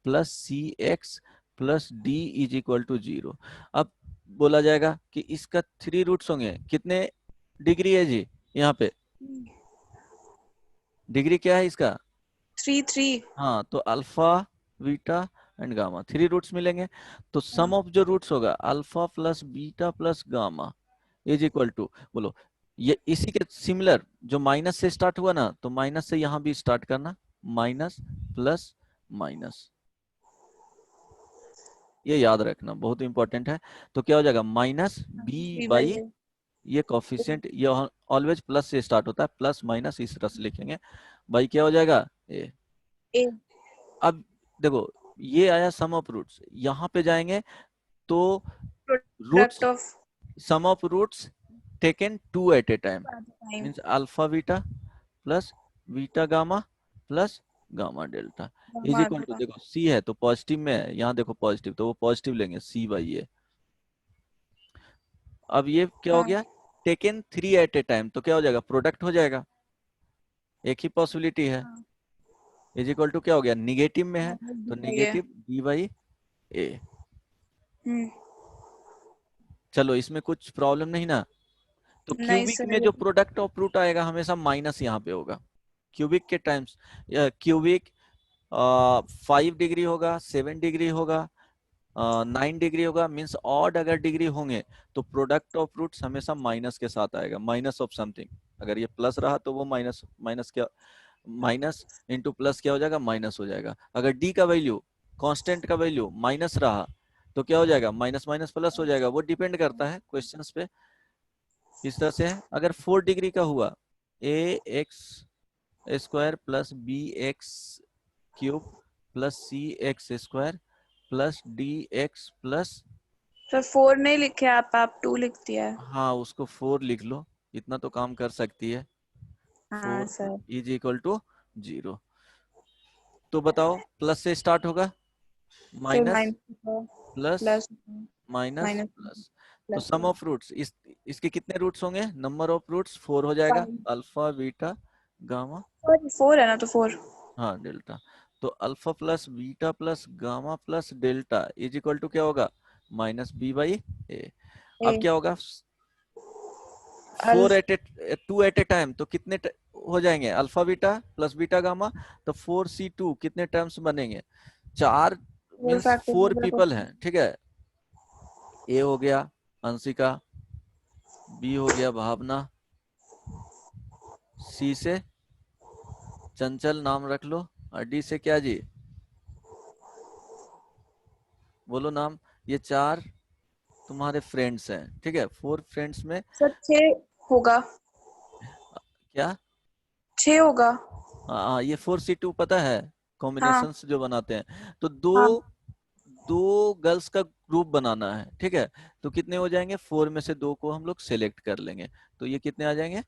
Speaker 2: + cx + d = 0। अब बोला जाएगा कि इसका 3 रूट्स होंगे, कितने डिग्री है जी यहाँ पे, डिग्री क्या है इसका,
Speaker 1: 3
Speaker 2: हाँ तो alpha beta and gamma 3 roots मिलेंगे। तो सम ऑफ जो रूट्स होगा अल्फा + बीटा + गामा = बोलो, ये इसी के सिमिलर, जो माइनस से स्टार्ट हुआ ना तो माइनस से यहाँ भी स्टार्ट करना, माइनस प्लस माइनस, ये याद रखना बहुत इंपॉर्टेंट है। तो क्या हो जाएगा, -b/,
Speaker 1: b/a।
Speaker 2: ये कॉफिशिएंट ये ऑलवेज प्लस से स्टार्ट होता है, प्लस माइनस इस तरह से लिखेंगे, बाई क्या हो जाएगा ए।
Speaker 1: a
Speaker 2: अब देखो ये आया सम ऑफ रूट्स, यहाँ पे जाएंगे तो
Speaker 1: product
Speaker 2: roots,
Speaker 1: of
Speaker 2: sum of roots taken 2 at a time,
Speaker 1: time
Speaker 2: means alpha beta plus beta gamma plus gamma delta is equal to, देखो सी है तो पॉजिटिव में है, यहाँ देखो पॉजिटिव तो वो पॉजिटिव लेंगे c/a। अब ये क्या हो
Speaker 1: हाँ
Speaker 2: गया, टेकन 3 एट ए टाइम, तो क्या हो जाएगा, प्रोडक्ट हो जाएगा, एक ही पॉसिबिलिटी है,
Speaker 1: हाँ,
Speaker 2: इज इक्वल टू क्या हो गया, निगेटिव में है,
Speaker 1: माइनस
Speaker 2: तो
Speaker 1: d by a.
Speaker 2: Negative d by a.
Speaker 1: हम्म।
Speaker 2: चलो इसमें कुछ प्रॉब्लम नहीं ना। तो
Speaker 1: नहीं
Speaker 2: क्यूबिक में
Speaker 1: सर
Speaker 2: जो प्रोडक्ट ऑफ रूट आएगा हमेशा माइनस यहाँ पे होगा, क्यूबिक के टाइम्स, क्यूबिक 5 डिग्री होगा, 7 डिग्री होगा, 9 डिग्री होगा, मीन्स ऑड अगर डिग्री होंगे तो प्रोडक्ट ऑफ रूट्स हमेशा माइनस के साथ आएगा, माइनस ऑफ समथिंग। अगर ये प्लस रहा तो वो माइनस, माइनस क्या, माइनस इंटू प्लस क्या हो जाएगा, माइनस हो जाएगा। अगर डी का वैल्यू, कांस्टेंट का वैल्यू माइनस रहा तो क्या हो जाएगा, माइनस माइनस प्लस हो जाएगा, वो डिपेंड करता है क्वेश्चंस पे, किस तरह से है। अगर 4 डिग्री का हुआ, a x square plus B x cube plus c x square plus d x plus,
Speaker 1: sir 4 नहीं लिखे आप 2 लिख दिया है।
Speaker 2: हाँ उसको 4 लिख लो, इतना तो काम कर सकती है।
Speaker 1: हाँ
Speaker 2: 4
Speaker 1: सर।
Speaker 2: Is equal to 0। तो बताओ, प्लस से स्टार्ट होगा,
Speaker 1: फिर
Speaker 2: minus
Speaker 1: minus
Speaker 2: plus
Speaker 1: plus
Speaker 2: minus
Speaker 1: minus
Speaker 2: plus. तो
Speaker 1: प्लस
Speaker 2: सम ऑफ रूट्स, इसके कितने रूट्स होंगे, नंबर ऑफ रूट्स 4 हो जाएगा,
Speaker 1: 5।
Speaker 2: अल्फा बीटा गामा,
Speaker 1: 4 है ना, तो 4।
Speaker 2: हाँ डेल्टा। तो alpha plus beta plus gamma plus delta is equal to क्या होगा, माइनस बी बाई ए।
Speaker 1: ए
Speaker 2: अब क्या होगा,
Speaker 1: अल
Speaker 2: 2 एट ए टाइम, तो कितने हो जाएंगे, alpha beta plus beta gamma, तो 4C2 कितने टर्म्स बनेंगे, 4,
Speaker 1: 4
Speaker 2: मीन्स
Speaker 1: फैक्टर
Speaker 2: 4
Speaker 1: होगा तो
Speaker 2: पीपल हैं, ठीक है। ए हो गया अंशिका, बी हो गया भावना, सी से चंचल नाम रख लो, और डी से क्या जी, बोलो नाम। ये 4 तुम्हारे फ्रेंड्स हैं, ठीक है, 4 फ्रेंड्स में
Speaker 1: सर 6 होगा।
Speaker 2: क्या,
Speaker 1: 6 होगा।
Speaker 2: हाँ ये 4C2 पता है,
Speaker 1: हाँ
Speaker 2: कॉम्बिनेशंस जो बनाते हैं, तो दो
Speaker 1: हाँ।
Speaker 2: दो गर्ल्स का ग्रुप बनाना है, ठीक है। तो कितने हो जाएंगे, 4 में से 2 को हम लोग सेलेक्ट कर लेंगे, तो ये कितने आ जाएंगे,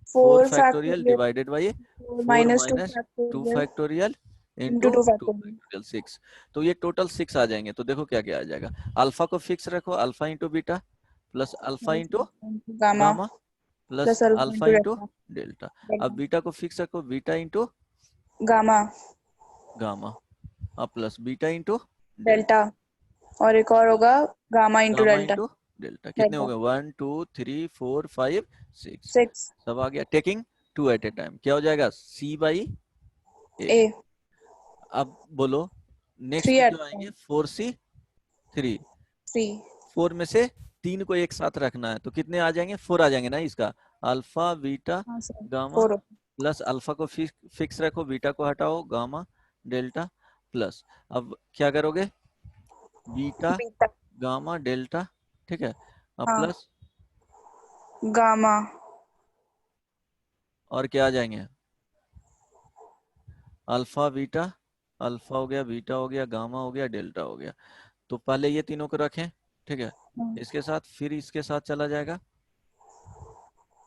Speaker 2: 4
Speaker 1: 4
Speaker 2: factorial
Speaker 1: factorial
Speaker 2: divided by 4
Speaker 1: minus 2
Speaker 2: minus 2
Speaker 1: factorial
Speaker 2: factorial
Speaker 1: into
Speaker 2: into
Speaker 1: 2
Speaker 2: 2
Speaker 1: factorial.
Speaker 2: Factorial 6। तो ये टोटल 6 आ जाएंगे। तो देखो क्या क्या आ जाएगा, अल्फा को फिक्स रखो, alpha into beta plus alpha into
Speaker 1: gamma
Speaker 2: gamma plus
Speaker 1: plus alpha
Speaker 2: alpha
Speaker 1: into
Speaker 2: into
Speaker 1: delta.
Speaker 2: Delta. अब बीटा को फिक्स रखो, बीटा इंटू
Speaker 1: गामा
Speaker 2: गामा, अब plus beta into delta,
Speaker 1: delta. और एक और होगा gamma into
Speaker 2: gamma
Speaker 1: delta.
Speaker 2: Into delta. कितने हो
Speaker 1: डेल्टा
Speaker 2: गए, 1 2 3 4 5 6,
Speaker 1: 6
Speaker 2: सब आ गया। टेकिंग 2 एट ए टाइम क्या हो जाएगा, सी बाई ए।
Speaker 1: ए
Speaker 2: अब बोलो
Speaker 1: 3
Speaker 2: नेक्स्ट
Speaker 1: एट
Speaker 2: जो आएंगे, 4C3,
Speaker 1: 3।
Speaker 2: 4 में से 3 को एक साथ रखना है, तो कितने आ जाएंगे, 4 आ जाएंगे ना इसका, अल्फा बीटा
Speaker 1: हाँ सर
Speaker 2: गामा
Speaker 1: 4
Speaker 2: प्लस अल्फा को फिक्स रखो, बीटा को हटाओ, गामा डेल्टा प्लस, अब क्या करोगे, बीटा
Speaker 1: बीटा।
Speaker 2: गामा डेल्टा, ठीक है, अब
Speaker 1: हाँ
Speaker 2: प्लस,
Speaker 1: गामा
Speaker 2: और क्या आ जाएंगे, अल्फा बीटा, अल्फा हो गया, बीटा हो गया, गामा हो गया, डेल्टा हो गया। तो पहले ये तीनों को रखें, ठीक है, इसके साथ, फिर इसके साथ चला जाएगा,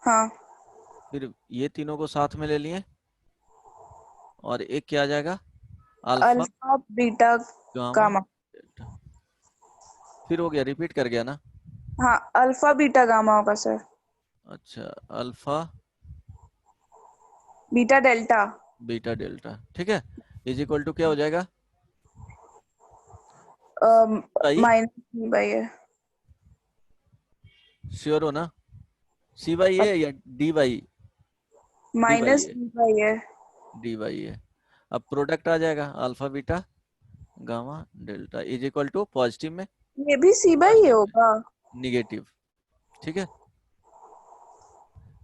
Speaker 1: हाँ
Speaker 2: फिर ये तीनों को साथ में ले लिए, और एक क्या आ जाएगा, alpha
Speaker 1: alpha beta
Speaker 2: gamma
Speaker 1: gamma.
Speaker 2: Delta. फिर हो गया, रिपीट कर गया ना।
Speaker 1: हाँ अल्फा बीटा गामा होगा सर।
Speaker 2: अच्छा, alpha
Speaker 1: beta delta
Speaker 2: beta delta, ठीक है, इज इक्वल टू क्या हो जाएगा, भाई
Speaker 1: माइनस बाई है।
Speaker 2: श्योर हो ना, सी बाई ए या d by, d by
Speaker 1: minus
Speaker 2: a,
Speaker 1: by है।
Speaker 2: D by a. अब प्रोडक्ट आ जाएगा, alpha beta gamma delta is equal to positive में,
Speaker 1: ये भी सी बाई है
Speaker 2: पॉजिटिव में
Speaker 1: होगा।
Speaker 2: निगेटिव, ठीक है।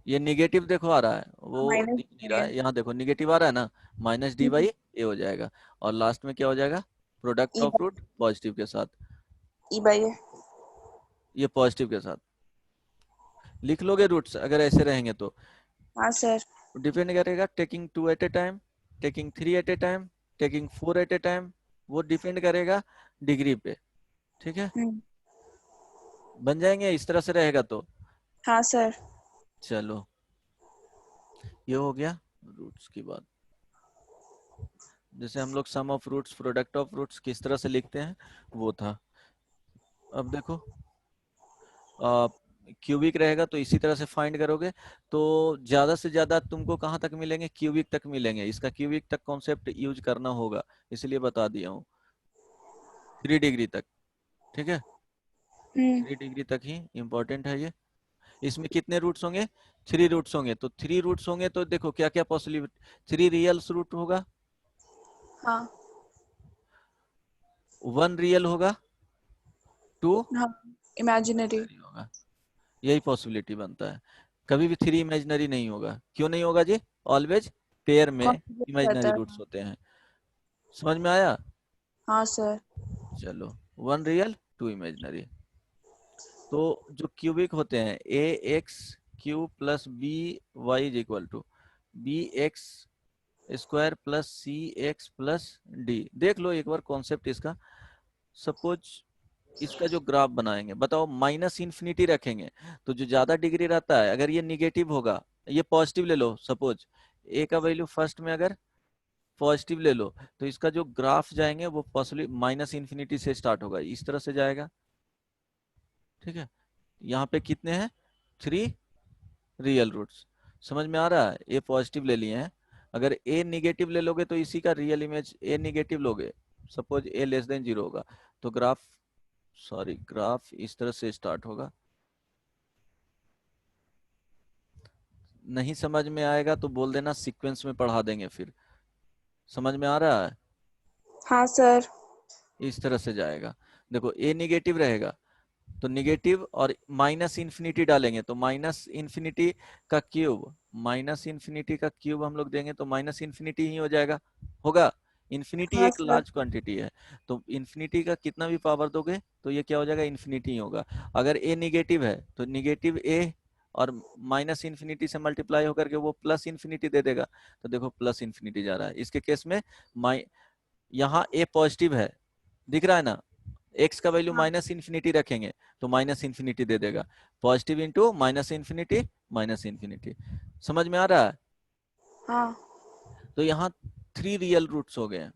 Speaker 2: ये निगेटिव देखो आ रहा है, वो
Speaker 1: माइनस
Speaker 2: दिख नहीं रहा
Speaker 1: है।
Speaker 2: है, यहाँ देखो निगेटिव आ रहा है ना, माइनस डी बाई ए हो जाएगा, और लास्ट में क्या हो जाएगा, product
Speaker 1: e
Speaker 2: of root positive के साथ,
Speaker 1: ई बाई है।
Speaker 2: ये पॉजिटिव के साथ लिख लोगे रूट्स अगर ऐसे रहेंगे तो।
Speaker 1: हाँ सर।
Speaker 2: डिपेंड करेगा, taking 2 at a time, taking 3 at a time, taking 4 at a time, वो डिपेंड करेगा डिग्री पे, ठीक है। बन जाएंगे इस तरह से रहेगा तो।
Speaker 1: हाँ सर।
Speaker 2: चलो ये हो गया रूट्स की बात, जैसे हम लोग sum of roots product of roots किस तरह से लिखते हैं वो था। अब देखो, क्यूबिक रहेगा तो इसी तरह से फाइंड करोगे, तो ज्यादा से ज्यादा तुमको कहाँ तक मिलेंगे, क्यूबिक तक मिलेंगे। इसका क्यूबिक तक कॉन्सेप्ट यूज करना होगा, इसलिए बता दिया हूँ, 3 डिग्री तक। ठीक है, 3 डिग्री तक ही इंपॉर्टेंट है ये। इसमें कितने रूट्स होंगे, 3 रूट्स होंगे। तो 3 रूट्स होंगे तो देखो क्या क्या पॉसिबिलिटी, 3 रियल्स रूट होगा,
Speaker 1: हाँ
Speaker 2: 1 रियल होगा, 2
Speaker 1: हाँ इमेजिनरी।
Speaker 2: इमेजिनरी होगा। यही पॉसिबिलिटी बनता है। कभी भी 3 इमेजिनरी नहीं होगा। क्यों नहीं होगा जी, ऑलवेज पेयर में
Speaker 1: कॉन्ट्रीब्यूट रहता
Speaker 2: इमेजिनरी रूट्स
Speaker 1: है।
Speaker 2: होते हैं। समझ में आया?
Speaker 1: हाँ सर।
Speaker 2: चलो, 1 रियल 2 इमेजिनरी। तो जो क्यूबिक होते हैं, ए x cube plus b y is equal to b x square plus c x plus d. देख लो एक बार कॉन्सेप्ट इसका। सपोज इसका जो ग्राफ बनाएंगे, बताओ माइनस इन्फिनिटी रखेंगे तो जो ज्यादा डिग्री रहता है, अगर ये निगेटिव होगा, ये पॉजिटिव ले लो, सपोज ए का वैल्यू फर्स्ट में अगर पॉजिटिव ले लो, तो इसका जो ग्राफ जाएंगे वो पॉसिबली माइनस इन्फिनिटी से स्टार्ट होगा, इस तरह से जाएगा। ठीक है, यहाँ पे कितने हैं, 3 रियल रूट्स। समझ में आ रहा है? ए पॉजिटिव ले लिए हैं, अगर ए निगेटिव ले लोगे तो इसी का रियल इमेज, ए निगेटिव लोगे, सपोज ए लेस देन 0 होगा, तो ग्राफ इस तरह से स्टार्ट होगा। नहीं समझ में आएगा तो बोल देना, सीक्वेंस में पढ़ा देंगे फिर। समझ में आ रहा है?
Speaker 1: हाँ सर।
Speaker 2: इस तरह से जाएगा। देखो ए निगेटिव रहेगा तो निगेटिव और माइनस इन्फिनिटी डालेंगे तो माइनस इन्फिनिटी का क्यूब, माइनस इन्फिनिटी का क्यूब हम लोग देंगे तो माइनस इन्फिनिटी ही हो जाएगा, होगा। इन्फिनिटी
Speaker 1: हाँ
Speaker 2: एक
Speaker 1: सर।
Speaker 2: लार्ज क्वांटिटी है, तो इन्फिनिटी का कितना भी पावर दोगे तो ये क्या हो जाएगा, इन्फिनिटी ही होगा। अगर ए निगेटिव है तो निगेटिव ए और माइनस इन्फिनिटी से मल्टीप्लाई होकर के वो प्लस इन्फिनिटी दे देगा, तो देखो प्लस इन्फिनिटी जा रहा है। इसके केस में यहाँ ए पॉजिटिव है, दिख रहा है ना, एक्स का वैल्यू
Speaker 1: हाँ
Speaker 2: माइनस इन्फिनिटी रखेंगे तो माइनस इन्फिनिटी दे देगा, positive into minus infinity minus infinity. समझ में आ रहा है?
Speaker 1: हाँ।
Speaker 2: तो यहाँ 3 रियल रूट्स हो गए हैं।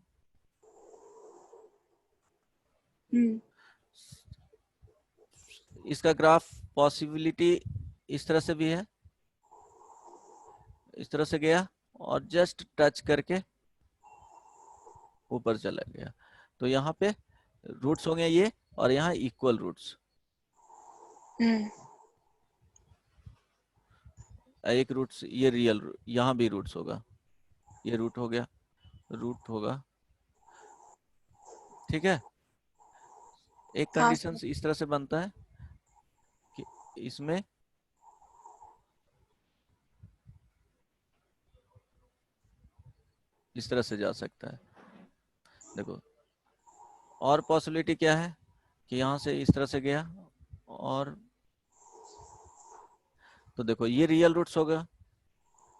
Speaker 1: हम्म।
Speaker 2: इसका ग्राफ पॉसिबिलिटी इस तरह से भी है, इस तरह से गया और जस्ट टच करके ऊपर चला गया, तो यहाँ पे रूट्स होंगे ये, और यहाँ इक्वल रूट्स।
Speaker 1: हम्म।
Speaker 2: एक रूट्स ये रियल, यहाँ भी रूट्स होगा, ये रूट हो गया, रूट होगा। ठीक है, एक
Speaker 1: हाँ
Speaker 2: कंडीशन
Speaker 1: सर।
Speaker 2: इस तरह से बनता है कि इसमें इस तरह से जा सकता है। देखो और पॉसिबिलिटी क्या है कि यहाँ से इस तरह से गया, और तो देखो ये रियल रूट्स होगा,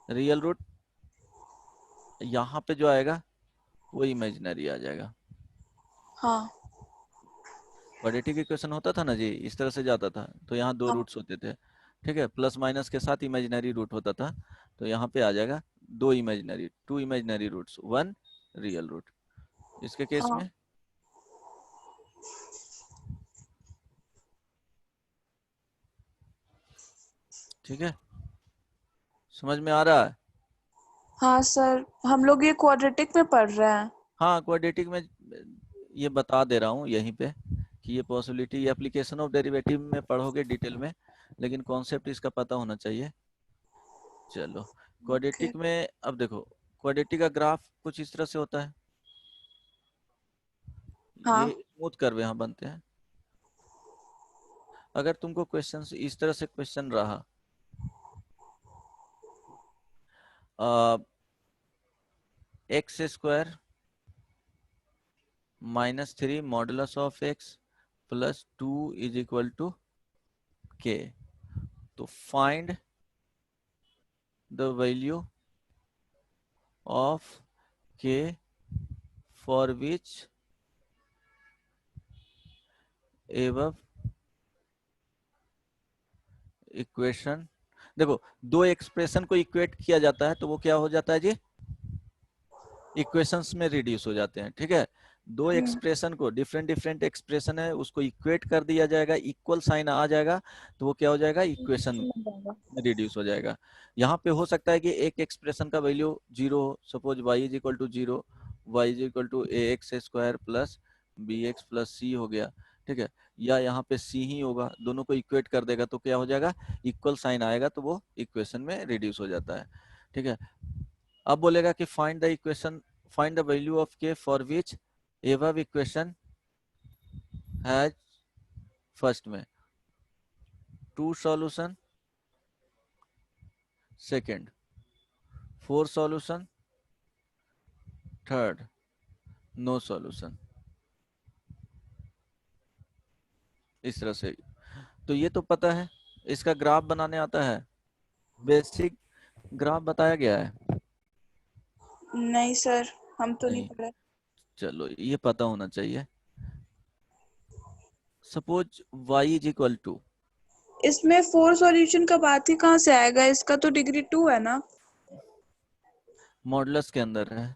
Speaker 2: रियल रूट यहाँ पे जो आएगा वो इमेजिनरी आ जाएगा।
Speaker 1: हाँ
Speaker 2: क्वाड्रेटिक इक्वेशन होता था ना जी, इस तरह से जाता था, तो यहाँ दो
Speaker 1: हाँ
Speaker 2: रूट्स होते थे। ठीक है, प्लस माइनस के साथ इमेजिनरी रूट होता था, तो यहाँ पे आ जाएगा 2 इमेजिनरी रूट्स 1 रियल रूट। इसके केस
Speaker 1: हाँ।
Speaker 2: में ठीक है, समझ में आ रहा है?
Speaker 1: हाँ सर, हम लोग ये क्वाड्रेटिक में पढ़ रहे हैं।
Speaker 2: हाँ क्वाड्रेटिक में ये बता दे रहा हूँ यहीं पे कि ये पॉसिबिलिटी, ये एप्लीकेशन ऑफ डेरिवेटिव में पढ़ोगे डिटेल में, लेकिन कॉन्सेप्ट इसका पता होना चाहिए। चलो,
Speaker 1: ओके।
Speaker 2: क्वाड्रेटिक में अब देखो, क्वाड्रेटिक का ग्राफ कुछ इस तरह से होता है, ये
Speaker 1: हाँ
Speaker 2: स्मूथ कर्व यहाँ बनते हैं। अगर तुमको क्वेश्चन इस तरह से क्वेश्चन रहा, x square -3 modulus of x plus 2 is equal to k, तो find the value of k for which above equation. देखो दो एक्सप्रेशन को इक्वेट किया जाता है तो वो क्या हो जाता है जी, इक्वेशंस में रिड्यूस हो जाते हैं। ठीक है, दो एक्सप्रेशन को, डिफरेंट डिफरेंट एक्सप्रेशन है, उसको इक्वेट कर दिया जाएगा, इक्वल साइन आ जाएगा तो वो क्या हो जाएगा, इक्वेशन में रिड्यूस हो जाएगा। यहाँ पे हो सकता है कि एक एक्सप्रेशन का वैल्यू 0 हो, suppose y is equal to 0, y is equal to A x square plus B x plus सी हो गया, ठीक है, या यहाँ पे c ही होगा, दोनों को इक्वेट कर देगा तो क्या हो जाएगा, इक्वल साइन आएगा तो वो इक्वेशन में रिड्यूस हो जाता है, ठीक है। अब बोलेगा कि find the equation, find the value of k for which above equation has first में 2 solution, second 4 solution, third no solution, इस तरह से। तो ये तो पता है, इसका ग्राफ बनाने आता है, बेसिक ग्राफ बताया गया है।
Speaker 1: नहीं सर, हम तो नहीं
Speaker 2: नहीं,
Speaker 1: पढ़े।
Speaker 2: चलो ये पता होना चाहिए। Suppose y is equal to,
Speaker 1: इसमें 4 सॉल्यूशन का बात ही कहाँ से आएगा, इसका तो डिग्री 2 है ना।
Speaker 2: मॉडुलस के अंदर है,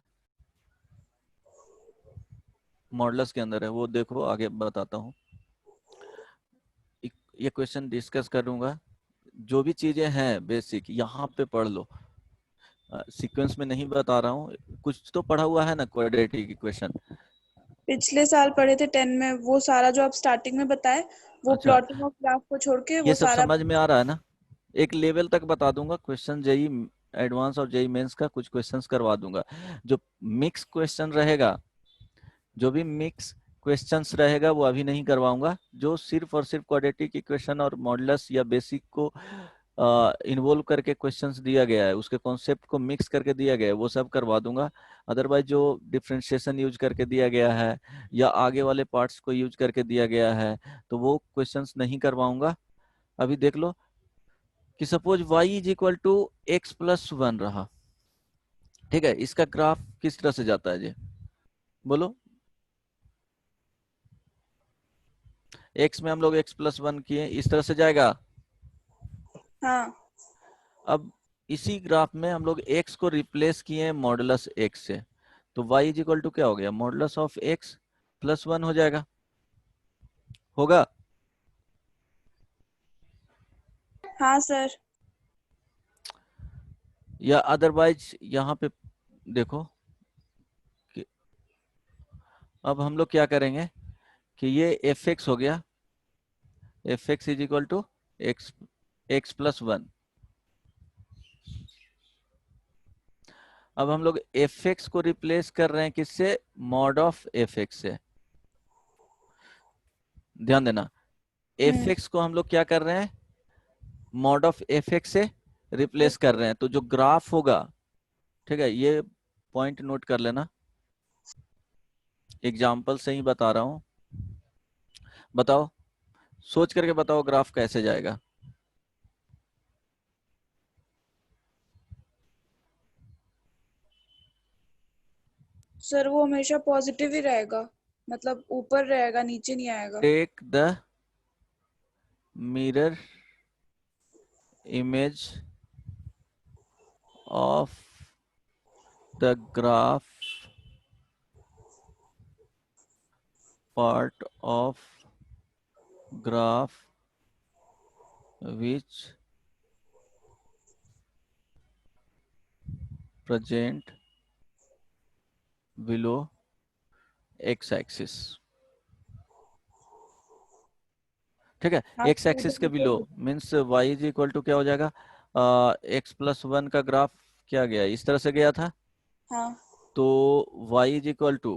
Speaker 2: मॉडुलस के अंदर है, वो देखो आगे बताता हूँ। ये क्वेश्चन डिस्कस करूंगा, जो भी चीजें हैं बेसिक यहाँ पे पढ़ लो, सीक्वेंस में नहीं बता रहा हूँ, कुछ तो पढ़ा हुआ है ना क्वाड्रेटिक इक्वेशन।
Speaker 1: पिछले साल पढ़े थे 10 में, वो सारा जो आप स्टार्टिंग में बताए, वो
Speaker 2: अच्छा,
Speaker 1: प्लॉटिंग ऑफ ग्राफ को छोड़ के
Speaker 2: ये
Speaker 1: वो
Speaker 2: सब
Speaker 1: सारा।
Speaker 2: समझ में आ रहा है ना, एक लेवल तक बता दूंगा, क्वेश्चन जेई एडवांस और जेई मेंस का कुछ क्वेश्चंस करवा दूंगा। जो मिक्स क्वेश्चन रहेगा, जो भी मिक्स क्वेश्चंस रहेगा वो अभी नहीं करवाऊंगा, जो सिर्फ और सिर्फ क्वाड्रेटिक इक्वेशन और मॉडुलस या बेसिक को इन्वॉल्व करके क्वेश्चंस दिया गया है, उसके कॉन्सेप्ट को मिक्स करके दिया गया है, वो सब करवा दूंगा। अदरवाइज जो डिफरेंशिएशन यूज करके दिया गया है या आगे वाले पार्ट्स को यूज करके दिया गया है तो वो क्वेश्चंस नहीं करवाऊंगा। अभी देख लो कि suppose y is equal to x plus one रहा, ठीक है, इसका ग्राफ किस तरह से जाता है जी, बोलो। x में हम लोग x प्लस वन किए, इस तरह से जाएगा।
Speaker 1: हाँ।
Speaker 2: अब इसी ग्राफ में हम लोग x को रिप्लेस किए मॉडुलस x से, तो y इज इक्वल टू क्या हो गया, modulus of x plus one हो जाएगा, होगा।
Speaker 1: हाँ सर।
Speaker 2: या अदरवाइज यहाँ पे देखो कि अब हम लोग क्या करेंगे कि ये एफ एक्स हो गया, f x is equal to x, x plus one. अब हम लोग एफ एक्स को रिप्लेस कर रहे हैं किससे, मॉड ऑफ एफ एक्स से। ध्यान देना, एफ एक्स को हम लोग क्या कर रहे हैं, मॉड ऑफ एफ एक्स से रिप्लेस कर रहे हैं, तो जो ग्राफ होगा, ठीक है, ये पॉइंट नोट कर लेना, एग्जाम्पल से ही बता रहा हूं। बताओ, सोच करके बताओ ग्राफ कैसे जाएगा।
Speaker 1: सर वो हमेशा पॉजिटिव ही रहेगा, मतलब ऊपर रहेगा, नीचे नहीं आएगा।
Speaker 2: Take the mirror image of the graph part of graph which present below x axis, ठीक है,
Speaker 1: हाँ
Speaker 2: x एक्सिस के below means y is equal to क्या हो जाएगा, x प्लस वन का ग्राफ क्या गया, इस तरह से गया था,
Speaker 1: हाँ।
Speaker 2: तो y is equal to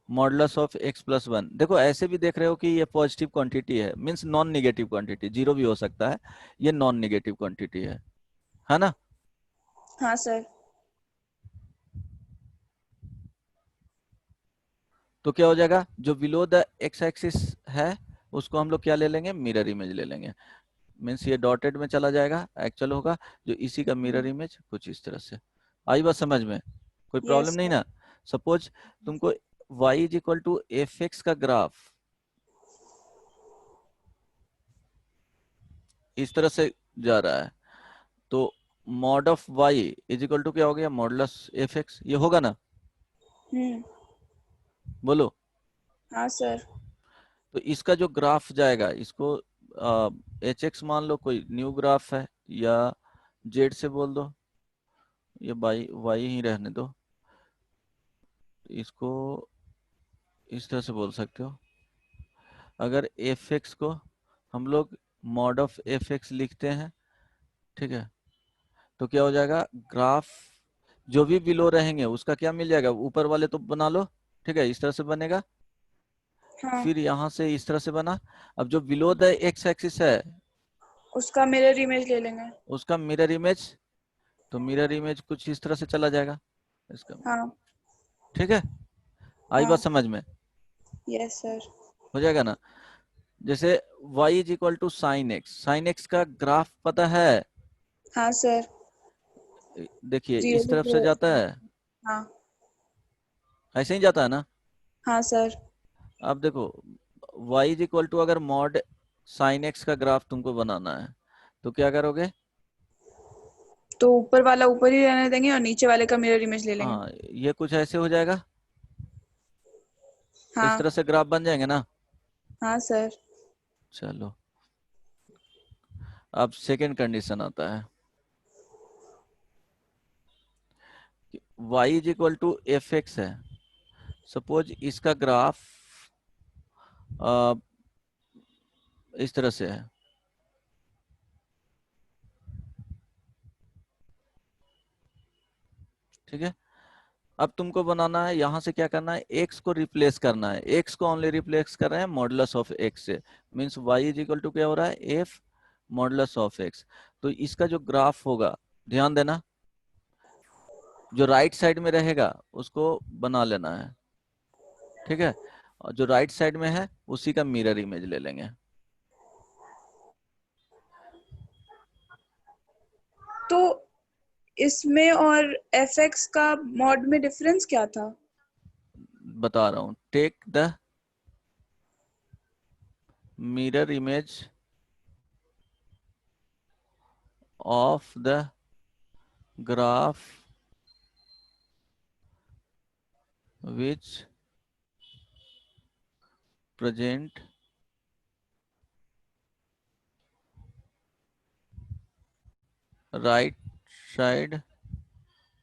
Speaker 2: modulus of x plus one. देखो ऐसे भी देख रहे हो कि ये पॉजिटिव क्वांटिटी है, means non negative quantity, zero भी हो सकता है, ये नॉन नेगेटिव क्वांटिटी है ना।
Speaker 1: हाँ सर।
Speaker 2: तो क्या हो जाएगा, जो बिलो द एक्स एक्सिस है उसको हम लोग क्या ले लेंगे, मिरर इमेज ले लेंगे, मीन्स ये डॉटेड में चला जाएगा, एक्चुअल होगा जो इसी का मिरर इमेज कुछ इस तरह से। आई बात समझ में, कोई प्रॉब्लम
Speaker 1: यस
Speaker 2: नहीं
Speaker 1: सर।
Speaker 2: ना। सपोज तुमको y is equal to f x का ग्राफ इस तरह से जा रहा है, तो mod of y is equal to क्या हो गया, मॉडुलस एफ एक्स, ये होगा ना। बोलो।
Speaker 1: हाँ सर।
Speaker 2: तो इसका जो ग्राफ जाएगा, इसको एच एक्स मान लो, कोई न्यू ग्राफ है, या जेड से बोल दो, या वाई वाई ही रहने दो, इसको इस तरह से बोल सकते हो। अगर एफ एक्स को हम लोग मॉड ऑफ एफ एक्स लिखते हैं, ठीक है, तो क्या हो जाएगा, ग्राफ जो भी बिलो रहेंगे उसका क्या मिल जाएगा, ऊपर वाले तो बना लो, ठीक है, इस तरह से बनेगा।
Speaker 1: हाँ,
Speaker 2: फिर यहाँ से इस तरह से बना। अब जो बिलो द एक्स एक्सिस है
Speaker 1: उसका मिरर इमेज ले लेंगे।
Speaker 2: उसका मिरर इमेज, तो मिरर इमेज कुछ इस तरह से चला जाएगा इसका।
Speaker 1: हाँ।
Speaker 2: ठीक है, आई बात
Speaker 1: हाँ।
Speaker 2: समझ में?
Speaker 1: Yes sir.
Speaker 2: हो जाएगा ना। जैसे y is equal to sine x का ग्राफ पता है?
Speaker 1: हाँ सर।
Speaker 2: देखिए
Speaker 1: जीरो
Speaker 2: इस तरफ से
Speaker 1: जीरो।
Speaker 2: जाता है,
Speaker 1: हाँ।
Speaker 2: ऐसे ही जाता है ना।
Speaker 1: हाँ सर।
Speaker 2: अब देखो y इज इक्वल टू, अगर मॉड साइन एक्स का ग्राफ तुमको बनाना है तो क्या करोगे?
Speaker 1: तो ऊपर वाला ऊपर ही रहने देंगे और नीचे वाले का मिरर इमेज ले लेंगे।
Speaker 2: हाँ, ये कुछ ऐसे हो जाएगा, इस
Speaker 1: हाँ।
Speaker 2: तरह से ग्राफ बन जाएंगे ना।
Speaker 1: हाँ सर।
Speaker 2: चलो, अब सेकंड कंडीशन आता है कि y is equal to f x है। सपोज इसका ग्राफ इस तरह से है, ठीक है। अब तुमको बनाना है, यहाँ से क्या करना है, x को रिप्लेस करना है, x को ओनली रिप्लेस कर रहे हैं मॉडुलस ऑफ x से, means y is equal to क्या हो रहा है, f मॉडुलस ऑफ x। तो इसका जो ग्राफ होगा, ध्यान देना, जो राइट साइड में रहेगा उसको बना लेना है, ठीक है, और जो राइट साइड में है उसी का मिरर इमेज ले लेंगे।
Speaker 1: तो इसमें और fx का मॉड में डिफरेंस क्या था?
Speaker 2: बता रहा हूँ, take the mirror image of the graph which present right side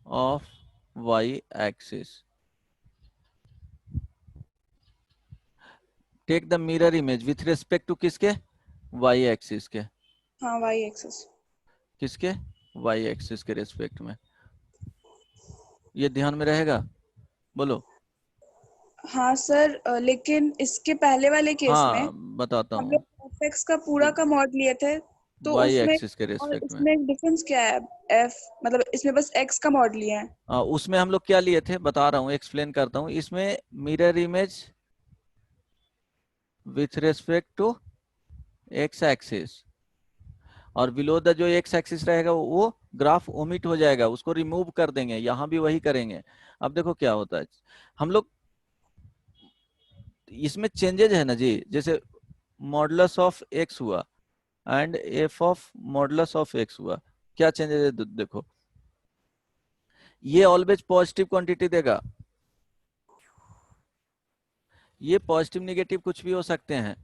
Speaker 2: of y axis, take the mirror image with respect to किसके, y एक्सिस के,
Speaker 1: हाँ, y एक्सिस।
Speaker 2: किसके, y एक्सिस के रिस्पेक्ट में। ये ध्यान में रहेगा, बोलो।
Speaker 1: हाँ सर, लेकिन इसके पहले वाले केस में
Speaker 2: हाँ बताता
Speaker 1: हम
Speaker 2: हूँ,
Speaker 1: लोग fx का पूरा का मॉड लिए थे, तो
Speaker 2: y
Speaker 1: उसमें
Speaker 2: एक्सिस के
Speaker 1: और
Speaker 2: रिस्पेक्ट में।
Speaker 1: इसमें डिफरेंस क्या है? f मतलब इसमें बस x का मॉड लिया है।
Speaker 2: उसमें हम लोग क्या लिए थे, बता रहा हूँ, एक्सप्लेन करता हूँ। इसमें mirror image with respect to x axis, और बिलो द जो एक्स एक्सिस रहेगा वो ग्राफ ओमिट हो जाएगा, उसको रिमूव कर देंगे, यहाँ भी वही करेंगे। अब देखो क्या होता है, हम लोग इसमें चेंजेज है ना जी, जैसे मॉडुलस ऑफ एक्स हुआ and F of modulus of x हुआ, क्या चेंजेज है देखो, ये ऑलवेज पॉजिटिव क्वांटिटी देगा, ये पॉजिटिव निगेटिव कुछ भी हो सकते हैं।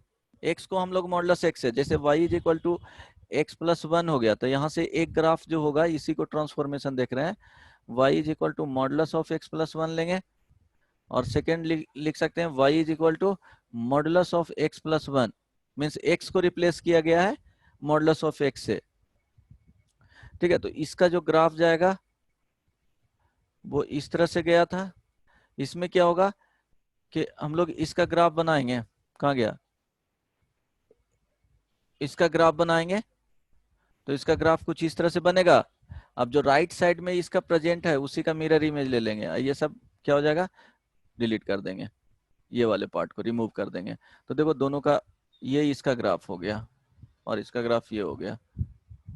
Speaker 2: एक्स को हम लोग मॉडुलस एक्स है, जैसे y is equal to x plus one हो गया, तो यहाँ से एक ग्राफ जो होगा इसी को ट्रांसफॉर्मेशन देख रहे हैं, y is equal to modulus of x plus one लेंगे, और सेकेंड लिख सकते हैं y is equal to modulus of x plus one, means x को रिप्लेस किया गया है मॉडुलस ऑफ एक्स से, ठीक है। तो इसका जो ग्राफ जाएगा वो इस तरह से गया था। इसमें क्या होगा कि हम लोग इसका ग्राफ बनाएंगे, कहाँ गया, इसका ग्राफ बनाएंगे, तो इसका ग्राफ कुछ इस तरह से बनेगा। अब जो राइट साइड में इसका प्रेजेंट है उसी का मिरर इमेज ले लेंगे, ये सब क्या हो जाएगा, डिलीट कर देंगे, ये वाले पार्ट को रिमूव कर देंगे। तो देखो दोनों का, ये इसका ग्राफ हो गया और इसका ग्राफ ये हो गया।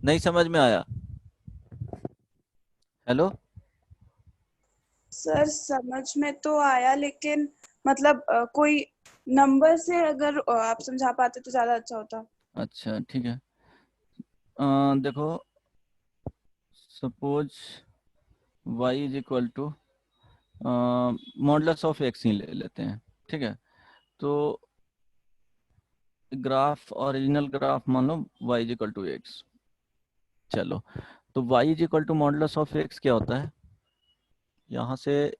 Speaker 2: नहीं समझ में आया? हेलो।
Speaker 1: सर समझ में तो आया, लेकिन मतलब कोई नंबर से अगर आप समझा पाते तो ज्यादा अच्छा होता।
Speaker 2: अच्छा ठीक है, देखो suppose y is equal to modulus of x ही ले लेते हैं, ठीक है। तो ग्राफ, ओरिजिनल ग्राफ मान लो y is equal to x. चलो, तो y is equal to modulus of x क्या होता है, यहाँ से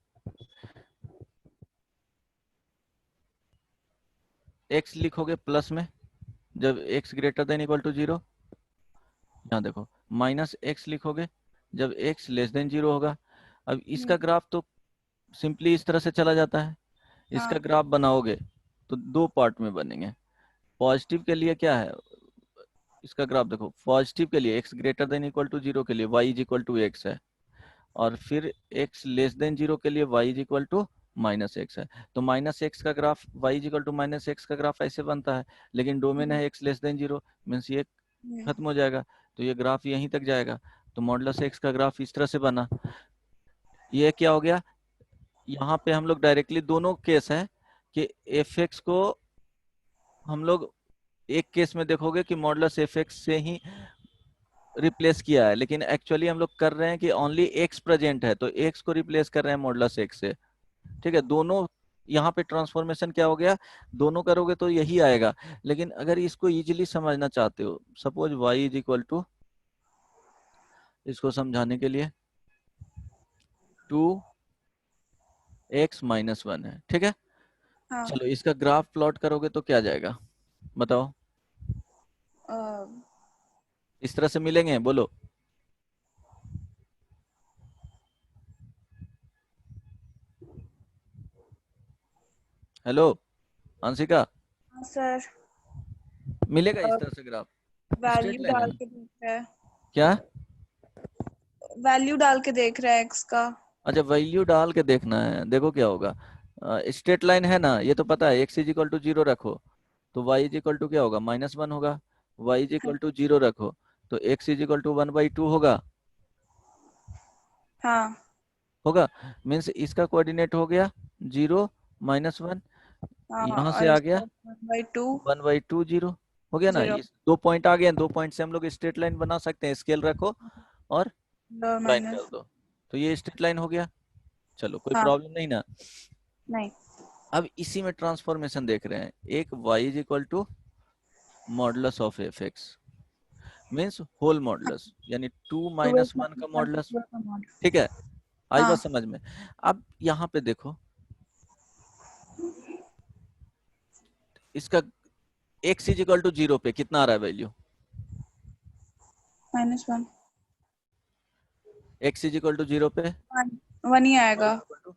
Speaker 2: x लिखोगे प्लस में, जब x greater than equal to 0। यहाँ देखो माइनस x लिखोगे जब x लेस देन 0 होगा। अब इसका ग्राफ तो सिंपली इस तरह से चला जाता है। इसका
Speaker 1: हाँ।
Speaker 2: ग्राफ बनाओगे तो दो पार्ट में बनेंगे। पॉजिटिव के लिए क्या है, इसका ग्राफ देखो, पॉजिटिव के लिए x greater than equal to 0 के लिए y is equal to x है, और फिर x लेस देन 0 के लिए y is equal to minus x है। तो माइनस एक्स का graph, y is equal to minus x का ग्राफ ऐसे बनता है, लेकिन डोमेन है x लेस देन 0, मीन्स ये खत्म हो जाएगा, तो ये ग्राफ यहीं तक जाएगा। तो मॉडुलस एक्स का ग्राफ इस तरह से बना। ये क्या हो गया, यहाँ पे हम लोग डायरेक्टली दोनों केस है कि एफ एक्स को हम लोग एक केस में देखोगे कि मॉडुलस एफ एक्स से ही रिप्लेस किया है, लेकिन एक्चुअली हम लोग कर रहे हैं कि ओनली एक्स प्रेजेंट है, तो एक्स को रिप्लेस कर रहे हैं मॉडुलस एक्स से, ठीक है। दोनों यहाँ पे ट्रांसफॉर्मेशन क्या हो गया, दोनों करोगे तो यही आएगा। लेकिन अगर इसको इजीली समझना चाहते हो, suppose y is equal to, इसको समझाने के लिए 2x माइनस 1 है, ठीक है।
Speaker 1: हाँ।
Speaker 2: चलो इसका ग्राफ प्लॉट करोगे तो क्या जाएगा, बताओ। इस तरह से मिलेंगे, बोलो। हेलो अंशिका,
Speaker 1: हाँ सर,
Speaker 2: मिलेगा इस तरह से ग्राफ, स्ट्रेट
Speaker 1: वैल्यू
Speaker 2: लाइन है
Speaker 1: डाल
Speaker 2: ना।
Speaker 1: के देख रहा है,
Speaker 2: क्या,
Speaker 1: वैल्यू डाल के देख रहा है एक्स का।
Speaker 2: अच्छा वैल्यू डाल के देखना है, देखो क्या होगा। स्ट्रेट लाइन है ना, ये तो पता है, x इज इक्वल टू 0 रखो तो y इज इक्वल टू क्या होगा, माइनस 1 होगा। y इज इक्वल टू 0 रखो तो x इज इक्वल टू 1/2 होगा,
Speaker 1: हाँ।
Speaker 2: होगा। मीन्स इसका कोऑर्डिनेट हो गया 0 माइनस 1,
Speaker 1: हाँ
Speaker 2: यहाँ से
Speaker 1: और
Speaker 2: आ गया
Speaker 1: इसका 1/2
Speaker 2: 1/2 0, हो गया ना।
Speaker 1: 0
Speaker 2: इस दो पॉइंट आ गए, दो पॉइंट से हम लोग स्ट्रेट लाइन बना सकते हैं, स्केल रखो और
Speaker 1: और
Speaker 2: ज्वाइन कर
Speaker 1: माइनस।
Speaker 2: दो, तो ये स्ट्रेट लाइन हो गया। चलो कोई
Speaker 1: हाँ।
Speaker 2: प्रॉब्लम नहीं ना।
Speaker 1: नहीं।
Speaker 2: अब इसी में ट्रांसफॉर्मेशन देख रहे हैं, एक y is equal to modulus of f x, means whole modulus, यानी 2 माइनस 1 का मॉडुलस, ठीक है। आई
Speaker 1: हाँ।
Speaker 2: बात समझ में। अब यहाँ पे देखो, इसका x इज इक्वल टू 0 पे कितना आ रहा है value,
Speaker 1: -1
Speaker 2: x is equal to 0 पे
Speaker 1: 1 ही
Speaker 2: y
Speaker 1: आएगा।
Speaker 2: Is equal to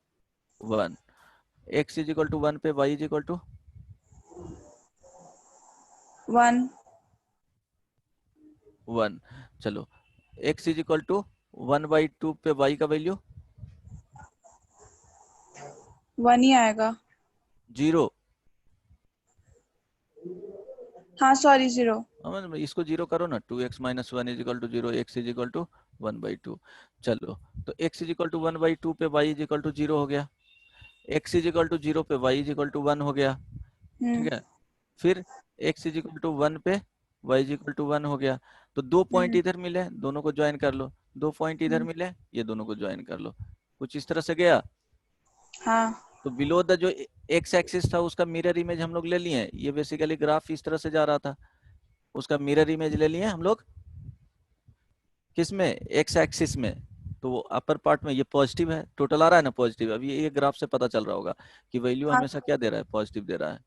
Speaker 2: 1, x is equal to 1 पे y इज इक्वल टू
Speaker 1: 1
Speaker 2: 1। चलो x इज इक्वल टू 1/2 पे y का वैल्यू
Speaker 1: 1 ही आएगा।
Speaker 2: 0।
Speaker 1: हाँ सॉरी 0।
Speaker 2: इसको 0 करो ना, 2x minus 1 is equal to 0, x is equal to 1/2। चलो तो x इज इक्वल टू 1/2 पे y इज इक्वल टू 0 हो गया, x इज इक्वल टू 0 पे y इज इक्वल टू 1 हो गया, ठीक है। फिर x इज इक्वल टू 1 पे y इज इक्वल टू 1 हो गया। तो दो पॉइंट इधर मिले, दोनों को ज्वाइन कर लो, दो पॉइंट इधर मिले, ये दोनों को ज्वाइन कर लो, कुछ इस तरह से गया।
Speaker 1: हाँ।
Speaker 2: तो बिलो द जो एक्स एक्सिस था उसका मिरर इमेज हम लोग ले लिए, ये बेसिकली ग्राफ इस तरह से जा रहा था, उसका मिरर इमेज ले लिए हम लोग, किसमें, एक्स एक्सिस में। तो वो अपर पार्ट में ये पॉजिटिव है, टोटल आ रहा है ना पॉजिटिव। अब ये ग्राफ से पता चल रहा होगा कि वैल्यू
Speaker 1: हाँ।
Speaker 2: हमेशा क्या दे रहा है, पॉजिटिव दे रहा है।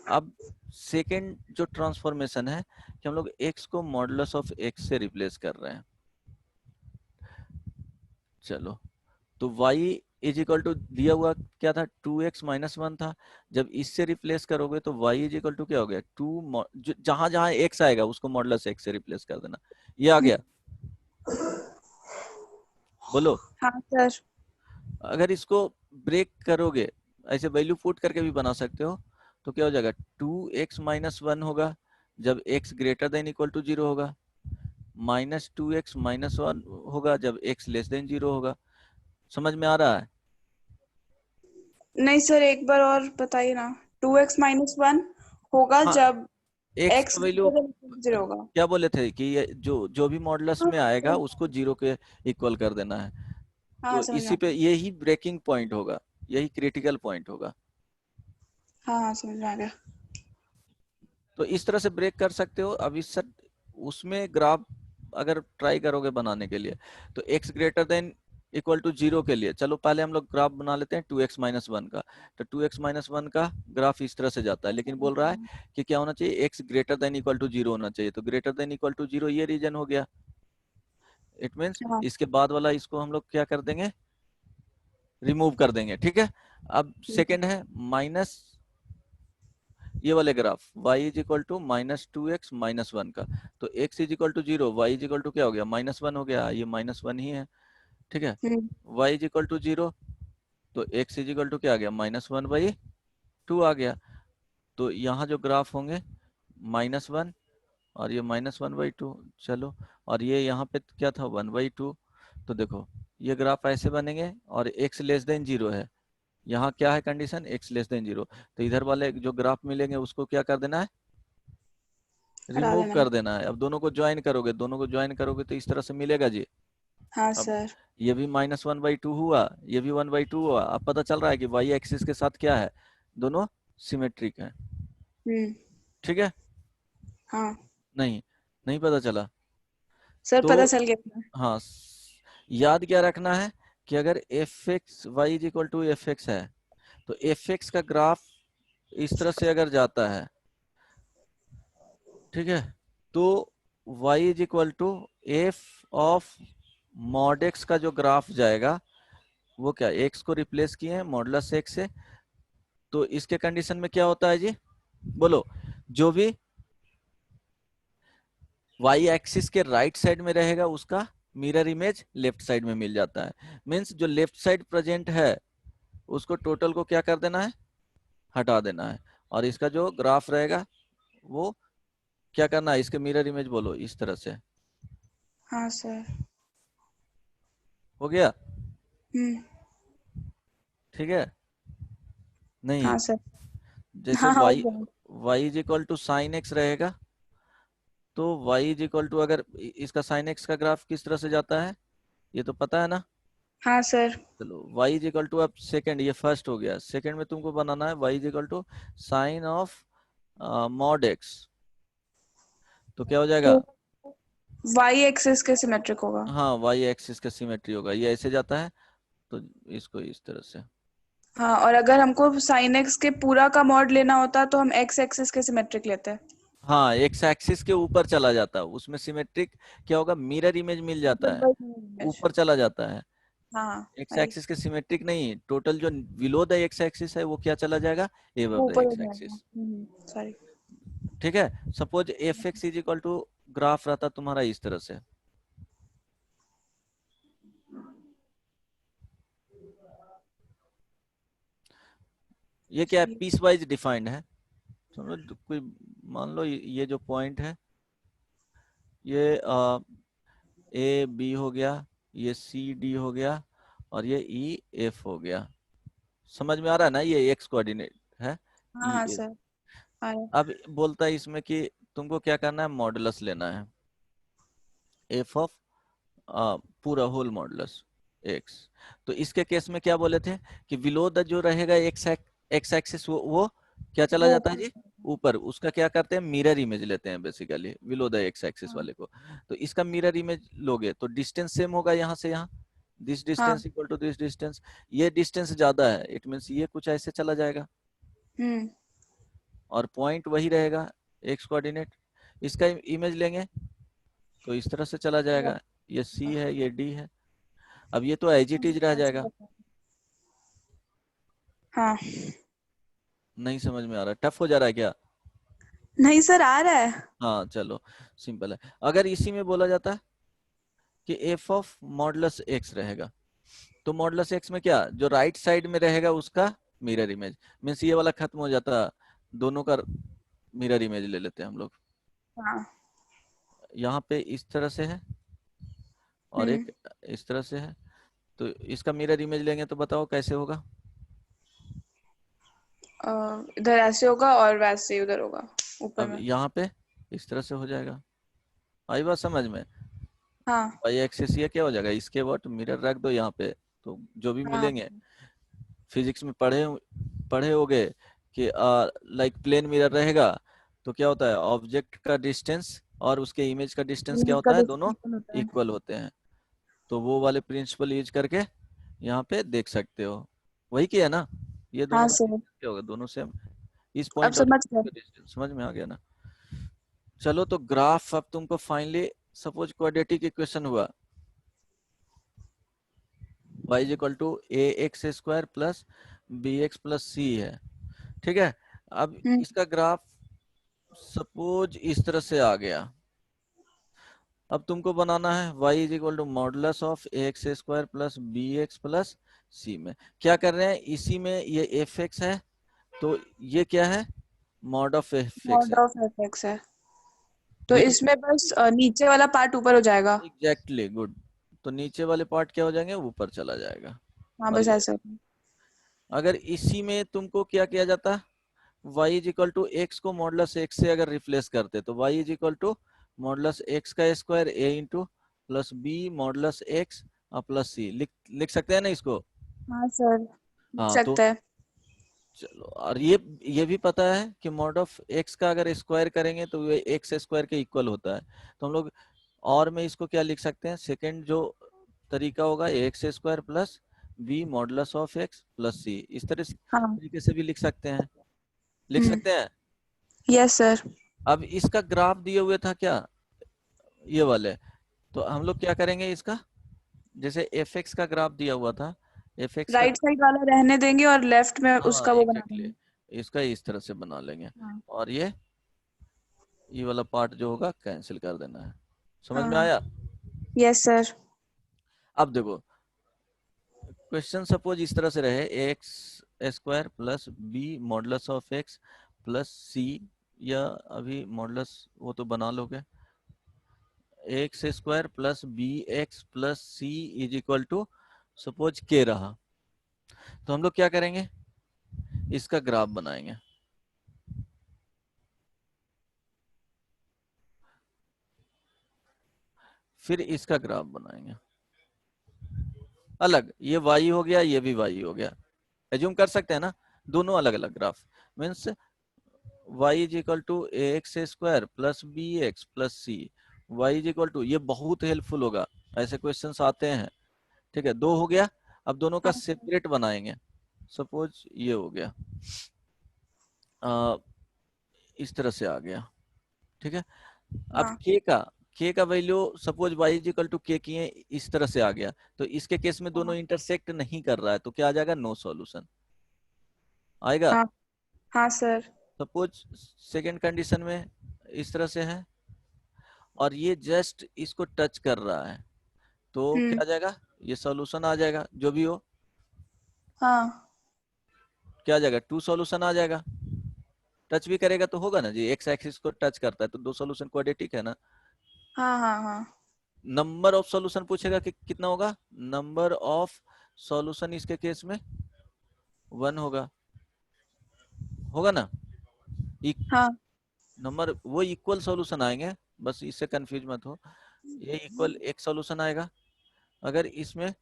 Speaker 2: अब सेकेंड जो ट्रांसफॉर्मेशन है कि हम लोग x को मॉडुलस ऑफ x से रिप्लेस कर रहे हैं। चलो तो y इज इक्वल टू दिया हुआ क्या था, 2x माइनस 1 था, जब इससे रिप्लेस करोगे तो y इज इक्वल टू क्या हो गया, 2, जहां जहां x आएगा उसको मॉडुलस x से रिप्लेस कर देना, ये आ गया, बोलो।
Speaker 1: हाँ सर।
Speaker 2: अगर इसको ब्रेक करोगे, ऐसे वैल्यू पुट करके भी बना सकते हो, तो क्या हो जाएगा, 2x माइनस 1 होगा जब x greater than equal to 0 होगा, -2x माइनस 1 होगा जब x लेस देन 0 होगा। समझ में आ रहा है।
Speaker 1: नहीं सर, एक बार और बताइए ना। 2x माइनस 1 होगा
Speaker 2: हाँ,
Speaker 1: जब
Speaker 2: x
Speaker 1: x
Speaker 2: का वैल्यू
Speaker 1: 0 होगा।
Speaker 2: क्या बोले थे कि ये जो जो भी मॉडुलस में आएगा
Speaker 1: हाँ।
Speaker 2: उसको 0 के इक्वल कर देना है।
Speaker 1: हाँ
Speaker 2: तो
Speaker 1: समझ में आ
Speaker 2: इसी पे
Speaker 1: गया।
Speaker 2: यही ब्रेकिंग पॉइंट होगा, यही क्रिटिकल पॉइंट होगा।
Speaker 1: हाँ हाँ समझ में आ गया।
Speaker 2: तो इस तरह से ब्रेक कर सकते हो। अब इस उसमें ग्राफ अगर ट्राई करोगे बनाने के लिए, तो x greater than equal to 0 के लिए, चलो पहले हम लोग ग्राफ बना लेते हैं 2x माइनस वन का। तो 2x माइनस वन का ग्राफ इस तरह से जाता है, लेकिन बोल रहा है कि क्या होना चाहिए, x greater than equal to 0 होना चाहिए। तो ग्रेटर देन इक्वल टू 0 ये रीजन हो गया। इट मीन्स
Speaker 1: हाँ।
Speaker 2: इसके बाद वाला इसको हम लोग क्या कर देंगे, रिमूव कर देंगे। ठीक है। अब सेकेंड है माइनस ये वाले graph y is equal to minus two x minus one का। तो x is equal to 0, y is equal to क्या हो गया, माइनस वन हो गया, ये माइनस वन ही है। ठीक है।
Speaker 1: हम्म।
Speaker 2: y इज इक्वल टू 0, तो x इज इक्वल टू क्या आ गया, माइनस वन बाई टू आ गया। तो यहाँ जो ग्राफ होंगे माइनस वन और ये माइनस वन बाई टू, चलो, और ये यहाँ पे क्या था, वन बाई टू। तो देखो ये ग्राफ ऐसे बनेंगे और x लेस देन 0 है। यहाँ क्या है कंडीशन, x लेस देन 0। तो इधर वाले जो ग्राफ मिलेंगे उसको क्या कर देना है,
Speaker 1: हटा
Speaker 2: रिमूव
Speaker 1: देना।
Speaker 2: कर देना है। अब दोनों को ज्वाइन करोगे, दोनों को ज्वाइन करोगे तो इस तरह से मिलेगा जी।
Speaker 1: हाँ
Speaker 2: अब
Speaker 1: सर।
Speaker 2: ये भी माइनस वन बाई टू हुआ, ये भी वन बाई टू हुआ। अब पता चल रहा है कि वाई एक्सिस के साथ क्या है, दोनों सिमेट्रिक है।
Speaker 1: हम्म।
Speaker 2: ठीक है।
Speaker 1: हाँ
Speaker 2: नहीं, नहीं पता चला।
Speaker 1: सर
Speaker 2: तो
Speaker 1: पता चल गया।
Speaker 2: हाँ, याद क्या रखना है कि अगर f x y is equal to f x है, तो एफ एक्स का ग्राफ इस तरह से अगर जाता है, ठीक है, तो y is equal to f of mod x का जो ग्राफ जाएगा वो क्या, x को रिप्लेस किए हैं मॉडुलस x से। तो इसके कंडीशन में क्या होता है जी, बोलो, जो भी y एक्सिस के राइट साइड में रहेगा उसका मिरर इमेज लेफ्ट साइड में मिल जाता है। मींस जो लेफ्ट साइड प्रेजेंट है उसको टोटल को क्या कर देना है, हटा देना है। और इसका जो ग्राफ रहेगा वो क्या करना है, इसके मिरर इमेज बोलो इस तरह से।
Speaker 1: हाँ सर।
Speaker 2: हो गया।
Speaker 1: हम्म।
Speaker 2: ठीक है। नहीं,
Speaker 1: हाँ सर।
Speaker 2: जैसे
Speaker 1: हाँ हाँ हो
Speaker 2: y
Speaker 1: गया।
Speaker 2: y is equal to sine x रहेगा, तो y इज इक्वल टू, अगर इसका साइन एक्स का ग्राफ किस तरह से जाता है ये तो पता है ना।
Speaker 1: हाँ सर।
Speaker 2: चलो y इज इक्वल टू, अब सेकंड, ये फर्स्ट हो गया, सेकंड में तुमको बनाना है y is equal to sine of mod x. तो क्या हो जाएगा,
Speaker 1: तो वाई एक्सिस के सिमेट्रिक होगा।
Speaker 2: हाँ y एक्सिस का सिमेट्री होगा, ये ऐसे जाता है तो इसको इस तरह से।
Speaker 1: हाँ और अगर हमको साइन एक्स के पूरा का मॉड लेना होता तो हम एक्स एक्सिस के सिमेट्रिक लेते हैं।
Speaker 2: हाँ, एक्स एक्सिस के ऊपर चला जाता है, उसमें सिमेट्रिक क्या होगा, मिरर इमेज मिल जाता है, ऊपर चला जाता है।
Speaker 1: हाँ
Speaker 2: एक्स
Speaker 1: राइट।
Speaker 2: एक्सिस के सिमेट्रिक नहीं, टोटल जो बिलो द एक्स एक्सिस है वो क्या चला जाएगा, एबव
Speaker 1: वो
Speaker 2: द
Speaker 1: ऊपर हो
Speaker 2: एक्स
Speaker 1: जाएगा।
Speaker 2: एक्सिस।
Speaker 1: सॉरी।
Speaker 2: ठीक है। Suppose f x is equal to graph रहता तुम्हारा इस तरह से, ये क्या है, पीस वाइज डिफाइंड है। सुनो, कोई मान लो ये जो पॉइंट है ये ए बी हो गया, ये सी डी हो गया, और ये ई एफ हो गया। समझ में आ रहा है ना, ये एक्स कोऑर्डिनेट है
Speaker 1: हाँ
Speaker 2: ई
Speaker 1: हाँ
Speaker 2: एफ।
Speaker 1: सर। हाँ
Speaker 2: अब बोलता है इसमें कि तुमको क्या करना है, मॉडुलस लेना है एफ ऑफ पूरा होल मॉडुलस एक्स। तो इसके केस में क्या बोले थे कि बिलो द जो रहेगा एक्स एक्सिस वो क्या चला
Speaker 1: वो
Speaker 2: जाता है जी, ऊपर। उसका क्या करते हैं, मिरर इमेज लेते हैं basically below the x axis वाले को। तो इसका मिरर इमेज लोगे तो डिस्टेंस सेम होगा यहाँ से यहाँ, दिस
Speaker 1: हाँ।
Speaker 2: Distance equal to this distance. ये डिस्टेंस ज्यादा है, इट मीन्स ये कुछ ऐसे चला जाएगा
Speaker 1: हम्म।
Speaker 2: और पॉइंट वही रहेगा एक्स कोऑर्डिनेट। इसका इमेज लेंगे तो इस तरह से चला जाएगा, ये सी है ये डी है। अब ये तो एज इट इज रह जाएगा।
Speaker 1: हाँ।
Speaker 2: नहीं समझ में आ रहा, टफ हो जा रहा है क्या।
Speaker 1: नहीं सर आ रहा है।
Speaker 2: हाँ चलो, सिंपल है। अगर इसी में बोला जाता कि एफ ऑफ मॉडुलस एक्स रहेगा, तो मॉडुलस एक्स में क्या, जो राइट साइड में रहेगा उसका मिरर इमेज, मीन्स ये वाला खत्म हो जाता, दोनों का मिरर इमेज ले लेते हैं हम लोग।
Speaker 1: हाँ।
Speaker 2: यहाँ पे इस तरह से है और
Speaker 1: हम्म।
Speaker 2: एक इस तरह से है, तो इसका मिरर इमेज लेंगे तो बताओ कैसे होगा।
Speaker 1: इधर ऐसे होगा और वैसे उधर होगा ऊपर
Speaker 2: अब
Speaker 1: में।
Speaker 2: यहाँ पे इस तरह से हो जाएगा, आई बात समझ में।
Speaker 1: हाँ।
Speaker 2: y एक्सिस ये क्या हो जाएगा, इसके वॉट मिरर रख दो यहाँ पे, तो जो भी
Speaker 1: हाँ
Speaker 2: मिलेंगे, फिजिक्स में पढ़े होगे कि लाइक प्लेन मिरर रहेगा तो क्या होता है, ऑब्जेक्ट का डिस्टेंस और उसके इमेज का डिस्टेंस क्या
Speaker 1: इमेज का
Speaker 2: होता है, दोनों
Speaker 1: डिस्ट्रीब्यूशन होता है।
Speaker 2: इक्वल होते हैं। तो वो वाले प्रिंसिपल यूज करके यहाँ पे देख सकते हो। वही किया ना, ये
Speaker 1: हाँ
Speaker 2: दोनों का
Speaker 1: सर,
Speaker 2: क्या होगा, दोनों सेम। इस
Speaker 1: अब
Speaker 2: पॉइंट और
Speaker 1: समझ गए।
Speaker 2: डिस्टेंस समझ में आ गया ना। चलो तो ग्राफ अब तुमको फाइनली, सपोज क्वाड्रेटिक इक्वेशन हुआ y is equal to A x square plus B x plus सी है, ठीक है। अब
Speaker 1: हम्म।
Speaker 2: इसका ग्राफ सपोज इस तरह से आ गया। अब तुमको बनाना है y is equal to modulus of a x square plus B x plus c में क्या कर रहे हैं, इसी में ये एफ एक्स है तो ये क्या है, mod of f x
Speaker 1: mod
Speaker 2: है।
Speaker 1: ऑफ एफ है, तो
Speaker 2: लेकिन
Speaker 1: इसमें बस नीचे वाला पार्ट ऊपर हो जाएगा।
Speaker 2: एग्जैक्टली गुड, तो नीचे वाले पार्ट क्या हो जाएंगे, ऊपर चला जाएगा।
Speaker 1: हाँ
Speaker 2: और
Speaker 1: बस
Speaker 2: ये
Speaker 1: ऐसा।
Speaker 2: अगर इसी में तुमको क्या किया जाता, y is equal to x को मॉडुलस एक्स से अगर रिप्लेस करते तो y is equal to modulus x का square a into plus b modulus x plus c, लिख सकते हैं ना इसको।
Speaker 1: हाँ सर, लिख
Speaker 2: हाँ तो
Speaker 1: सकता है।
Speaker 2: चलो, और ये भी पता है कि मॉड ऑफ एक्स का अगर स्क्वायर करेंगे तो ये एक्स स्क्वायर के इक्वल होता है। तो हम लोग और में इसको क्या लिख सकते हैं, सेकंड जो तरीका होगा x square plus b modulus of x plus c, इस तरह से
Speaker 1: हाँ।
Speaker 2: तरीके से भी लिख सकते हैं, लिख सकते हैं।
Speaker 1: Yes sir.
Speaker 2: अब इसका ग्राफ दिए हुए था क्या, ये वाले, तो हम लोग क्या करेंगे इसका, जैसे एफ एक्स का ग्राफ दिया हुआ था, एफ एक्स का,
Speaker 1: राइट साइड वाला रहने देंगे और लेफ्ट में
Speaker 2: हाँ
Speaker 1: उसका वो बना
Speaker 2: एग्जैक्टली,
Speaker 1: देंगे।
Speaker 2: इसका इस तरह से बना लेंगे।
Speaker 1: हाँ
Speaker 2: और ये वाला पार्ट जो होगा कैंसिल कर देना है। समझ
Speaker 1: हाँ
Speaker 2: में
Speaker 1: हाँ।
Speaker 2: आया।
Speaker 1: Yes sir.
Speaker 2: अब देखो क्वेश्चन सपोज इस तरह से रहे, x square plus b modulus of x plus c, या अभी मॉडुलस वो तो बना लोगे, x square plus B x plus C is equal to suppose के रहा। तो हम लोग क्या करेंगे, इसका ग्राफ बनाएंगे। फिर इसका ग्राफ बनाएंगे अलग, ये y हो गया, ये भी y हो गया, एज्यूम कर सकते हैं ना, दोनों अलग अलग graph. Means y is equal to A x square plus B x plus c, y is equal to, ये बहुत हेल्पफुल होगा, ऐसे क्वेश्चंस आते हैं। ठीक है, दो हो गया। अब दोनों का
Speaker 1: हाँ
Speaker 2: सेपरेट बनाएंगे, सपोज ये हो गया, इस तरह से आ गया, ठीक है। अब
Speaker 1: हाँ
Speaker 2: के का value suppose y is equal to k किए, इस तरह से आ गया, तो इसके केस में दोनों
Speaker 1: हाँ
Speaker 2: इंटरसेक्ट नहीं कर रहा है, तो क्या आ जाएगा, नो सॉल्यूशन आएगा।
Speaker 1: हाँ। हाँ सर।
Speaker 2: सपोज सेकेंड कंडीशन में इस तरह से है और ये जस्ट इसको टच कर रहा है, तो क्या आ जाएगा, ये सॉल्यूशन आ जाएगा जो भी हो,
Speaker 1: हाँ
Speaker 2: क्या आ जाएगा, टू सॉल्यूशन आ जाएगा। टच भी करेगा तो होगा ना जी, एक्स एक्सिस को टच करता है तो दो सॉल्यूशन क्वाड्रेटिक है ना।
Speaker 1: हाँ हाँ हाँ।
Speaker 2: नंबर ऑफ सॉल्यूशन पूछेगा कि कितना होगा, नंबर ऑफ सॉल्यूशन इसके केस में 1 होगा, होगा ना।
Speaker 1: हाँ
Speaker 2: नंबर वो इक्वल सॉल्यूशन आएंगे, बस इससे कंफ्यूज मत हो, ये इक्वल एक सॉल्यूशन आएगा। अगर इसमें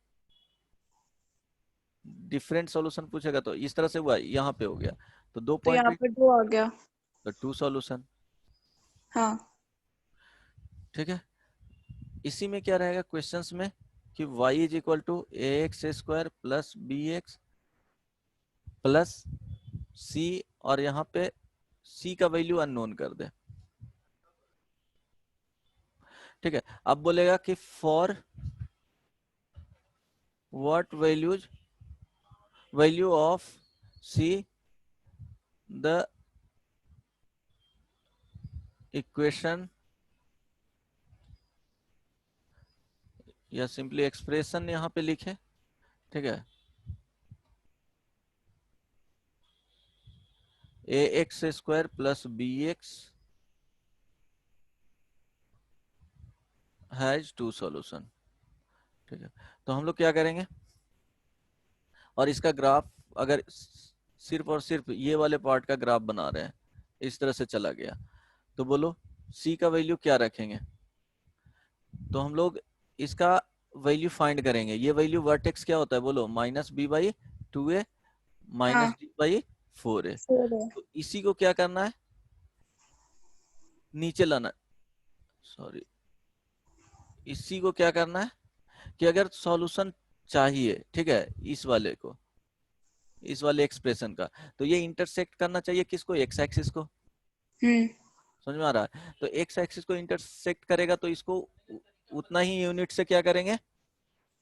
Speaker 2: डिफरेंट सॉल्यूशन पूछेगा तो इस तरह से हुआ, यहाँ पे हो गया, तो दो
Speaker 1: तो
Speaker 2: पॉइंट
Speaker 1: यहाँ
Speaker 2: पे
Speaker 1: पे 2 आ गया।
Speaker 2: तो टू सॉल्यूशन।
Speaker 1: हाँ
Speaker 2: ठीक है, इसी में क्या रहेगा क्वेश्चंस में कि y is equal to A x square plus B x plus c, और यहाँ पे c का वैल्यू अननोन कर दे। ठीक है, अब बोलेगा कि for what value of c the equation, या सिंपली एक्सप्रेशन यहाँ पे लिखे। ठीक है, ए x square plus B x has two solution. ठीक है, तो हम लोग क्या करेंगे, और इसका ग्राफ अगर सिर्फ और सिर्फ ये वाले पार्ट का ग्राफ बना रहे हैं, इस तरह से चला गया, तो बोलो c का वैल्यू क्या रखेंगे। तो हम लोग इसका वैल्यू फाइंड करेंगे। ये वैल्यू वर्टेक्स क्या होता है बोलो, -b/2a
Speaker 1: हाँ
Speaker 2: -d/4a।
Speaker 1: 4 है।
Speaker 2: तो इसी को क्या करना है, नीचे लाना, सॉरी, इसी को क्या करना है कि अगर सॉल्यूशन चाहिए, ठीक है, इस वाले को, इस वाले एक्सप्रेशन का, तो ये इंटरसेक्ट करना चाहिए किसको, एक्स एक्सिस को।
Speaker 1: हम्म।
Speaker 2: समझ में आ रहा है? तो एक्स एक्सिस को इंटरसेक्ट करेगा तो इसको उतना ही यूनिट से क्या करेंगे,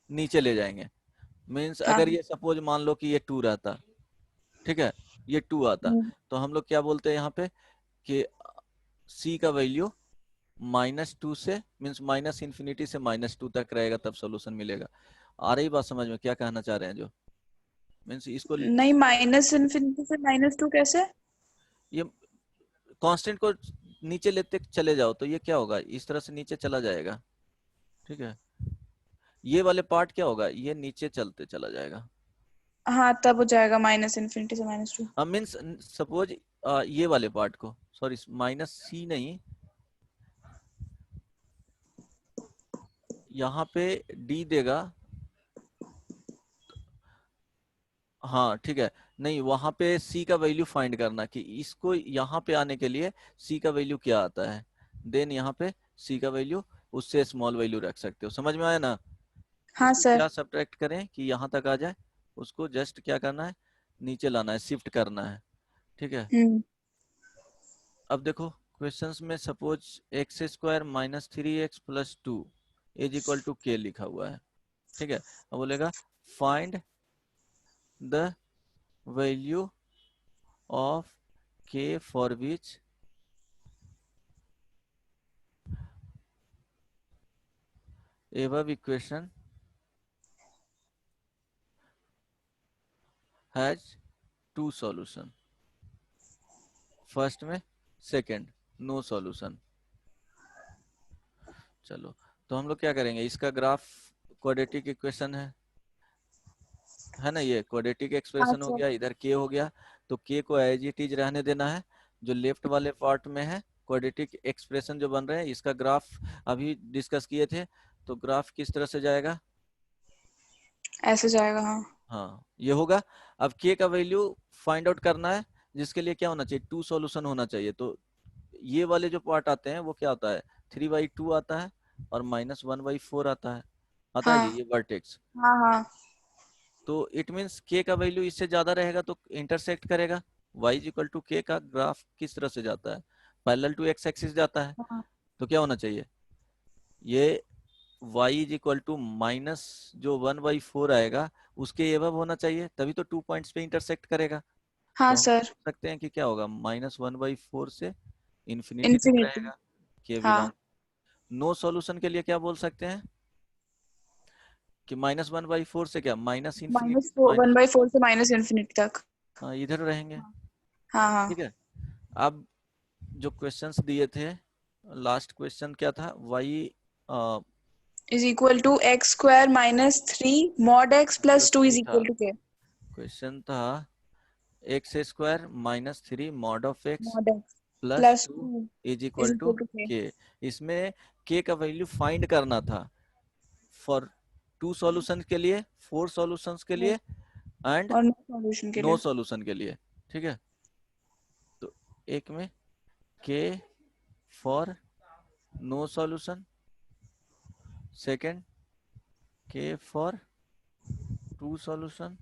Speaker 2: नीचे ले जाएंगे। मीन्स
Speaker 1: हाँ।
Speaker 2: अगर ये सपोज मान लो कि ये 2 रहता, ठीक है, ये 2 आता,
Speaker 1: हम्म।
Speaker 2: तो हम लोग क्या बोलते हैं यहाँ पे कि c का वैल्यू -2 से, मीन्स -∞ से -2 तक रहेगा, तब सोल्यूशन मिलेगा। आ रही बात समझ में, क्या कहना चाह रहे हैं जो, मीन्स इसको
Speaker 1: नहीं, -∞ से -2 कैसे?
Speaker 2: ये कांस्टेंट को नीचे लेते चले जाओ तो ये क्या होगा, इस तरह से नीचे चला जाएगा, ठीक है। ये वाले पार्ट क्या होगा, ये नीचे चलते चला जाएगा।
Speaker 1: हाँ, तब हो जाएगा -∞ से -2।
Speaker 2: मीन्स सपोज ये वाले पार्ट को, सॉरी -c नहीं, यहाँ पे d देगा, हाँ ठीक है, नहीं वहां पे c का वैल्यू फाइंड करना कि इसको यहाँ पे आने के लिए c का वैल्यू क्या आता है, देन यहाँ पे c का वैल्यू उससे स्मॉल वैल्यू रख सकते हो। समझ में आया ना?
Speaker 1: हाँ
Speaker 2: इसको
Speaker 1: सर।
Speaker 2: क्या सब्ट्रैक्ट करें कि यहाँ तक आ जाए, उसको जस्ट क्या करना है, नीचे लाना है, शिफ्ट करना है, ठीक है।
Speaker 1: हम्म।
Speaker 2: अब देखो क्वेश्चंस में सपोज x² - 3x + 2 = k लिखा हुआ है, ठीक है। अब बोलेगा find the value of k for which above equation has 2 solution। First में, सेकंड नो सॉल्यूशन। चलो, तो हम लोग क्या करेंगे, इसका ग्राफ क्वाड्रेटिक इक्वेशन है ना, ये क्वाड्रेटिक
Speaker 1: हाँ
Speaker 2: एक्सप्रेशन हो
Speaker 1: सर।
Speaker 2: गया, इधर k हो गया, तो k को एज इट इज रहने देना है। जो लेफ्ट वाले पार्ट में है क्वाड्रेटिक एक्सप्रेशन जो बन रहे हैं, इसका ग्राफ अभी डिस्कस किए थे, तो ग्राफ किस तरह से जाएगा,
Speaker 1: ऐसे जाएगा, हाँ।
Speaker 2: हाँ ये होगा। अब k का वैल्यू फाइंड आउट करना है, जिसके लिए क्या होना चाहिए, 2 सॉल्यूशन होना चाहिए। तो ये वाले जो पार्ट आते हैं वो क्या होता है, 3/2 आता है और -1/4 आता है
Speaker 1: हाँ
Speaker 2: ये वर्टेक्स।
Speaker 1: हाँ हाँ
Speaker 2: तो इट मीन्स k का वैल्यू इससे ज्यादा रहेगा तो इंटरसेक्ट करेगा। y = k का ग्राफ किस तरह से जाता है, पैरेलल टू x एक्सिस जाता है।
Speaker 1: हाँ
Speaker 2: तो क्या होना चाहिए, ये y = माइनस जो 1/4 आएगा उसके एबव होना चाहिए, तभी तो 2 पॉइंट्स पे इंटरसेक्ट करेगा।
Speaker 1: हाँ
Speaker 2: तो हम
Speaker 1: सर।
Speaker 2: बोल सकते हैं कि क्या होगा, -1/4 से इन्फिनिटी तक
Speaker 1: इन्फिनिटी।
Speaker 2: रहेगा, k
Speaker 1: हाँ।
Speaker 2: बिलोंग। नो सॉल्यूशन के लिए क्या बोल सकते हैं कि -1/4 से क्या, -∞ से
Speaker 1: -1/4 से -∞ तक।
Speaker 2: हाँ इधर रहेंगे,
Speaker 1: हाँ हाँ।
Speaker 2: ठीक है। अब जो क्वेश्चंस दिए थे, लास्ट क्वेश्चन क्या था, y
Speaker 1: = x² - 3 mod x + 2
Speaker 2: नहीं था,
Speaker 1: = k।
Speaker 2: क्वेश्चन था x² - 3 mod of x
Speaker 1: mod x
Speaker 2: +
Speaker 1: +
Speaker 2: 2
Speaker 1: 2
Speaker 2: =
Speaker 1: = k।
Speaker 2: k। इसमें k का वैल्यू फाइंड करना था फॉर 2 सॉल्यूशन के लिए, 4 सॉल्यूशंस के लिए एंड
Speaker 1: और नो सॉल्यूशन के
Speaker 2: नो
Speaker 1: लिए।
Speaker 2: सॉल्यूशन के लिए, ठीक है। तो एक में k for no solution, second k for 2 solution,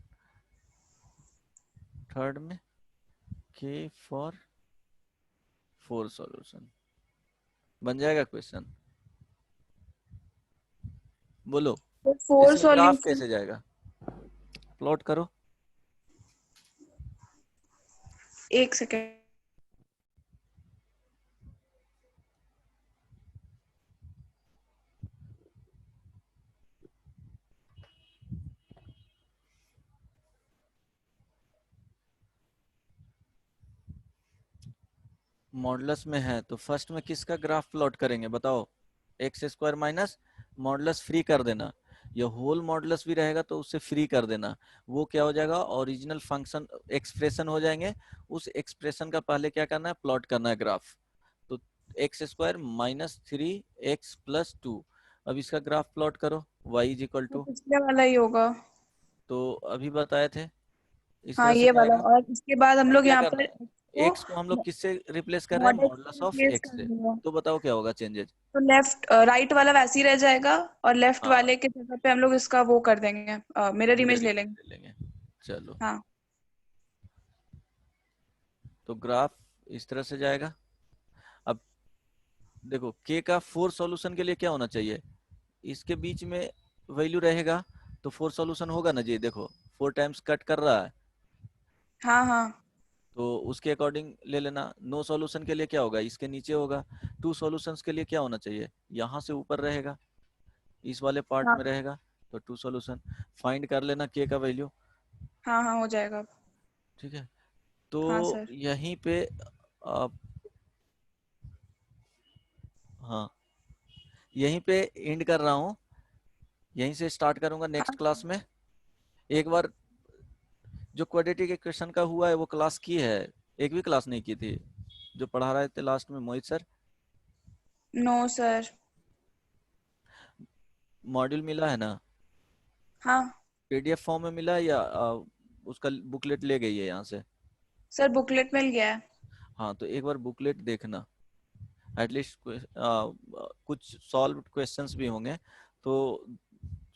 Speaker 2: third में k फॉर 4 सॉल्यूशन। बन जाएगा क्वेश्चन, बोलो।
Speaker 1: तो 4
Speaker 2: इसमें ग्राफ
Speaker 1: सॉल्यूशन।
Speaker 2: कैसे जाएगा, प्लॉट करो।
Speaker 1: एक सेकेंड।
Speaker 2: मॉडुलस में है तो फर्स्ट में किसका ग्राफ प्लॉट करेंगे बताओ, x² माइनस मॉडुलस फ्री कर देना, ये होल मॉडुलस भी रहेगा तो उससे फ्री कर देना, वो क्या हो जाएगा, ओरिजिनल फंक्शन एक्सप्रेशन हो जाएंगे। उस एक्सप्रेशन का पहले क्या करना है, प्लॉट करना है ग्राफ। तो x² - 3x + 2, अब इसका ग्राफ प्लॉट करो, y इज इक्वल
Speaker 1: वो
Speaker 2: टू,
Speaker 1: पिछले वाला ही होगा।
Speaker 2: तो अभी बताए थे इस
Speaker 1: हाँ
Speaker 2: तरह से
Speaker 1: ये वाला,
Speaker 2: जाएगा।
Speaker 1: और इसके बाद हम
Speaker 2: अब
Speaker 1: लोग
Speaker 2: क्या
Speaker 1: यहाँ पर
Speaker 2: करना है,
Speaker 1: को
Speaker 2: x को हम लोग किससे रिप्लेस कर रहे हैं,
Speaker 1: मॉड एक्स
Speaker 2: मॉडुलस
Speaker 1: से
Speaker 2: ऑफ
Speaker 1: रिप्लेस
Speaker 2: x
Speaker 1: कर
Speaker 2: से।
Speaker 1: दूंगा।
Speaker 2: तो बताओ क्या होगा चेंजेस।
Speaker 1: तो लेफ्ट राइट वाला वैसे ही रह जाएगा, और लेफ्ट
Speaker 2: हाँ,
Speaker 1: वाले के जगह पे हम लोग इसका वो कर देंगे, मिरर
Speaker 2: मिरर
Speaker 1: इमेज ले
Speaker 2: इमेज
Speaker 1: लेंगे।
Speaker 2: ले लेंगे। चलो,
Speaker 1: हाँ
Speaker 2: तो ग्राफ इस तरह से जाएगा। अब देखो k का 4 सॉल्यूशन के लिए क्या होना चाहिए, इसके बीच में वैल्यू रहेगा, तो 4 सॉल्यूशन होगा ना जी, देखो 4 टाइम्स कट कर रहा है,
Speaker 1: हाँ हाँ
Speaker 2: तो उसके अकॉर्डिंग ले लेना। नो सॉल्यूशन के लिए क्या होगा, इसके नीचे होगा। 2 सॉल्यूशंस के लिए क्या होना चाहिए, यहाँ से ऊपर रहेगा, इस वाले पार्ट
Speaker 1: हाँ
Speaker 2: में रहेगा। तो 2 सॉल्यूशन फाइंड कर लेना k का वैल्यू।
Speaker 1: हाँ हाँ, हो जाएगा।
Speaker 2: ठीक है, तो
Speaker 1: हाँ सर।
Speaker 2: यहीं पे आप, हाँ यहीं पे एंड कर रहा हूँ, यहीं से स्टार्ट करूंगा नेक्स्ट
Speaker 1: हाँ
Speaker 2: क्लास में। एक बार जो क्वाड्रेटिक इक्वेशन का हुआ है वो क्लास की है, एक भी क्लास नहीं की थी, जो पढ़ा रहे थे लास्ट में Mohit sir.
Speaker 1: No sir.
Speaker 2: Module मिला है ना,
Speaker 1: हाँ
Speaker 2: पीडीएफ फॉर्म में मिला है या उसका बुकलेट ले गई है यहाँ से।
Speaker 1: सर, बुकलेट मिल गया है।
Speaker 2: हाँ तो एक बार बुकलेट देखना, एटलीस्ट कुछ सॉल्व क्वेश्चंस भी होंगे, तो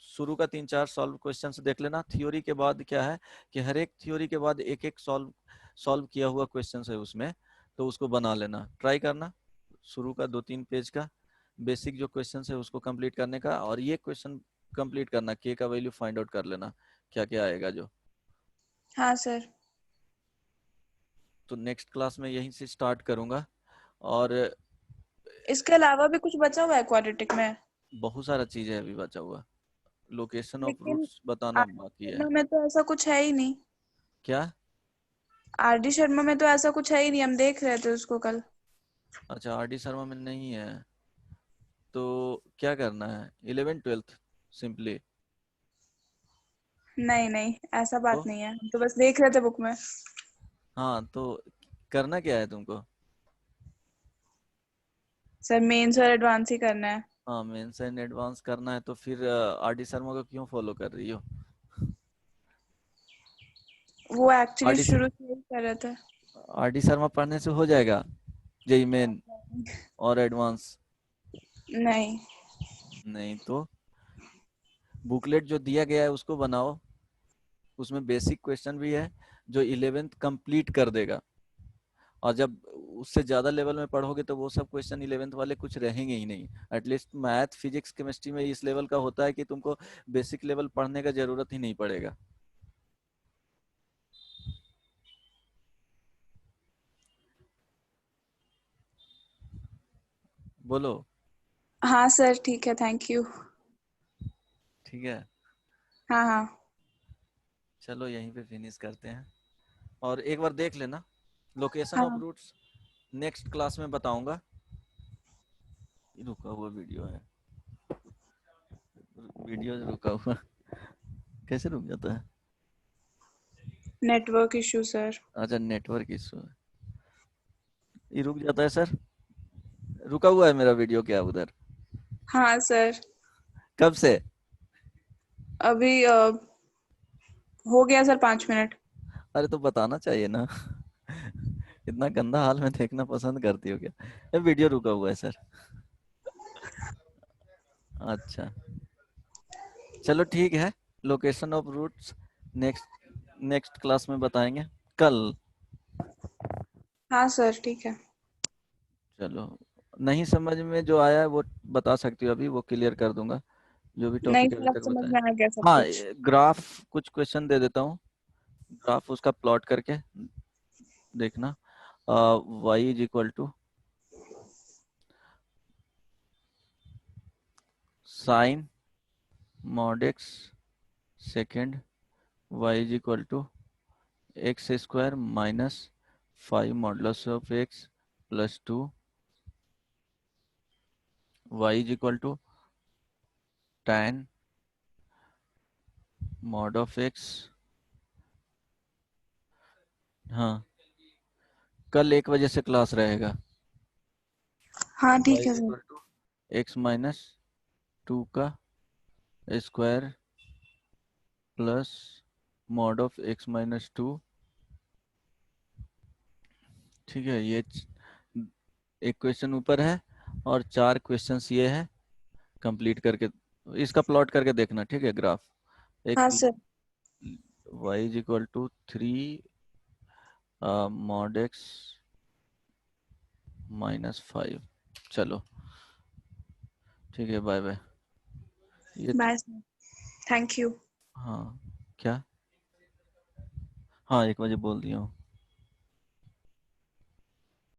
Speaker 2: शुरू का 3-4 सॉल्व क्वेश्चंस देख लेना। थ्योरी के बाद क्या है कि हर एक थ्योरी के बाद एक एक सॉल्व सॉल्व किया हुआ क्वेश्चंस है उसमें, तो उसको बना लेना, ट्राई करना शुरू का 2-3 पेज का बेसिक जो क्वेश्चंस है उसको कंप्लीट करने का, और ये क्वेश्चन कंप्लीट करना, के का वैल्यू फाइंड आउट कर लेना क्या क्या आएगा जो।
Speaker 1: हाँ सर।
Speaker 2: तो नेक्स्ट क्लास में यहीं से स्टार्ट करूंगा, और
Speaker 1: इसके अलावा भी कुछ बचा हुआ है क्वाड्रेटिक में?
Speaker 2: बहुत सारा चीज है अभी बचा हुआ, लोकेशन ऑफ
Speaker 1: लेकिन
Speaker 2: रूट्स बताना
Speaker 1: आर डी
Speaker 2: बाकी है।
Speaker 1: शर्मा में तो ऐसा कुछ है ही नहीं।
Speaker 2: क्या,
Speaker 1: आर डी शर्मा में तो ऐसा कुछ है ही नहीं, हम देख रहे थे उसको कल।
Speaker 2: अच्छा आर डी शर्मा में नहीं है, तो क्या करना है, 11th 12th सिंपली।
Speaker 1: नहीं नहीं, ऐसा
Speaker 2: तो
Speaker 1: बात नहीं है, हम तो बस देख रहे थे बुक में।
Speaker 2: हाँ, तो करना क्या है तुमको।
Speaker 1: सर मेंस और एडवांस ही करना है।
Speaker 2: हाँ मेंस एंड एडवांस करना है, तो फिर आर डी शर्मा को क्यों फॉलो कर रही हो।
Speaker 1: वो एक्चुअली
Speaker 2: आर डी
Speaker 1: शुरू से ही कर रहे थे।
Speaker 2: आर डी शर्मा पढ़ने से हो जाएगा जेई मेन और एडवांस।
Speaker 1: नहीं।
Speaker 2: नहीं तो बुकलेट जो दिया गया है उसको बनाओ, उसमें बेसिक क्वेश्चन भी है जो 11th कंप्लीट कर देगा, और जब उससे ज्यादा लेवल में पढ़ोगे तो वो सब क्वेश्चन 11th वाले कुछ रहेंगे ही नहीं। एटलीस्ट मैथ फिजिक्स केमिस्ट्री में इस लेवल का होता है कि तुमको बेसिक लेवल पढ़ने का जरूरत ही नहीं पड़ेगा। बोलो।
Speaker 1: हाँ सर, ठीक है, थैंक यू।
Speaker 2: ठीक है,
Speaker 1: हाँ हाँ
Speaker 2: चलो यहीं पे फिनिश करते हैं, और एक बार देख लेना लोकेशन ऑफ
Speaker 1: हाँ।
Speaker 2: रूट्स, नेक्स्ट क्लास में बताऊंगा। ये रुका हुआ वीडियो है, वीडियो रुका हुआ कैसे रुक जाता है।
Speaker 1: Network issue sir.
Speaker 2: अच्छा नेटवर्क इशू है, ये रुक जाता है सर, रुका हुआ है मेरा वीडियो क्या उधर,
Speaker 1: हाँ सर।
Speaker 2: कब से।
Speaker 1: अभी हो गया सर 5 मिनट।
Speaker 2: अरे तो बताना चाहिए ना इतना गंदा हाल में देखना पसंद करती हो क्या, ये वीडियो रुका हुआ है सर। अच्छा चलो ठीक है, location of roots next next class में बताएंगे कल।
Speaker 1: हाँ सर, ठीक है।
Speaker 2: चलो, नहीं समझ में जो आया है वो बता सकती हो, अभी वो क्लियर कर दूंगा जो भी
Speaker 1: नहीं
Speaker 2: टॉपिक अभी
Speaker 1: सर, अब
Speaker 2: तक
Speaker 1: समझ
Speaker 2: बताया।
Speaker 1: में आ गया सब
Speaker 2: हाँ
Speaker 1: कुछ।
Speaker 2: ग्राफ कुछ क्वेश्चन दे देता हूँ, ग्राफ उसका प्लॉट करके देखना। Y is equal to sine mod x second, y is equal to x square minus 5 modulus of x plus 2, y is equal to tan mod of x. हाँ कल 1 बजे से क्लास रहेगा।
Speaker 1: हाँ
Speaker 2: वाई
Speaker 1: ठीक है
Speaker 2: is
Speaker 1: sir.
Speaker 2: Equal to x minus 2 का square plus mod of x minus 2। ठीक है, ये एक क्वेश्चन ऊपर है और 4 क्वेश्चंस ये है। कंप्लीट करके इसका प्लॉट करके देखना, ठीक है, ग्राफ। एक
Speaker 1: हाँ sir.
Speaker 2: y is equal to 3 mod x minus 5। चलो ठीक है, बाय बाय। ये
Speaker 1: बाय सर, थैंक यू।
Speaker 2: हाँ, क्या? हाँ, 1 बजे बोल दिया हूँ।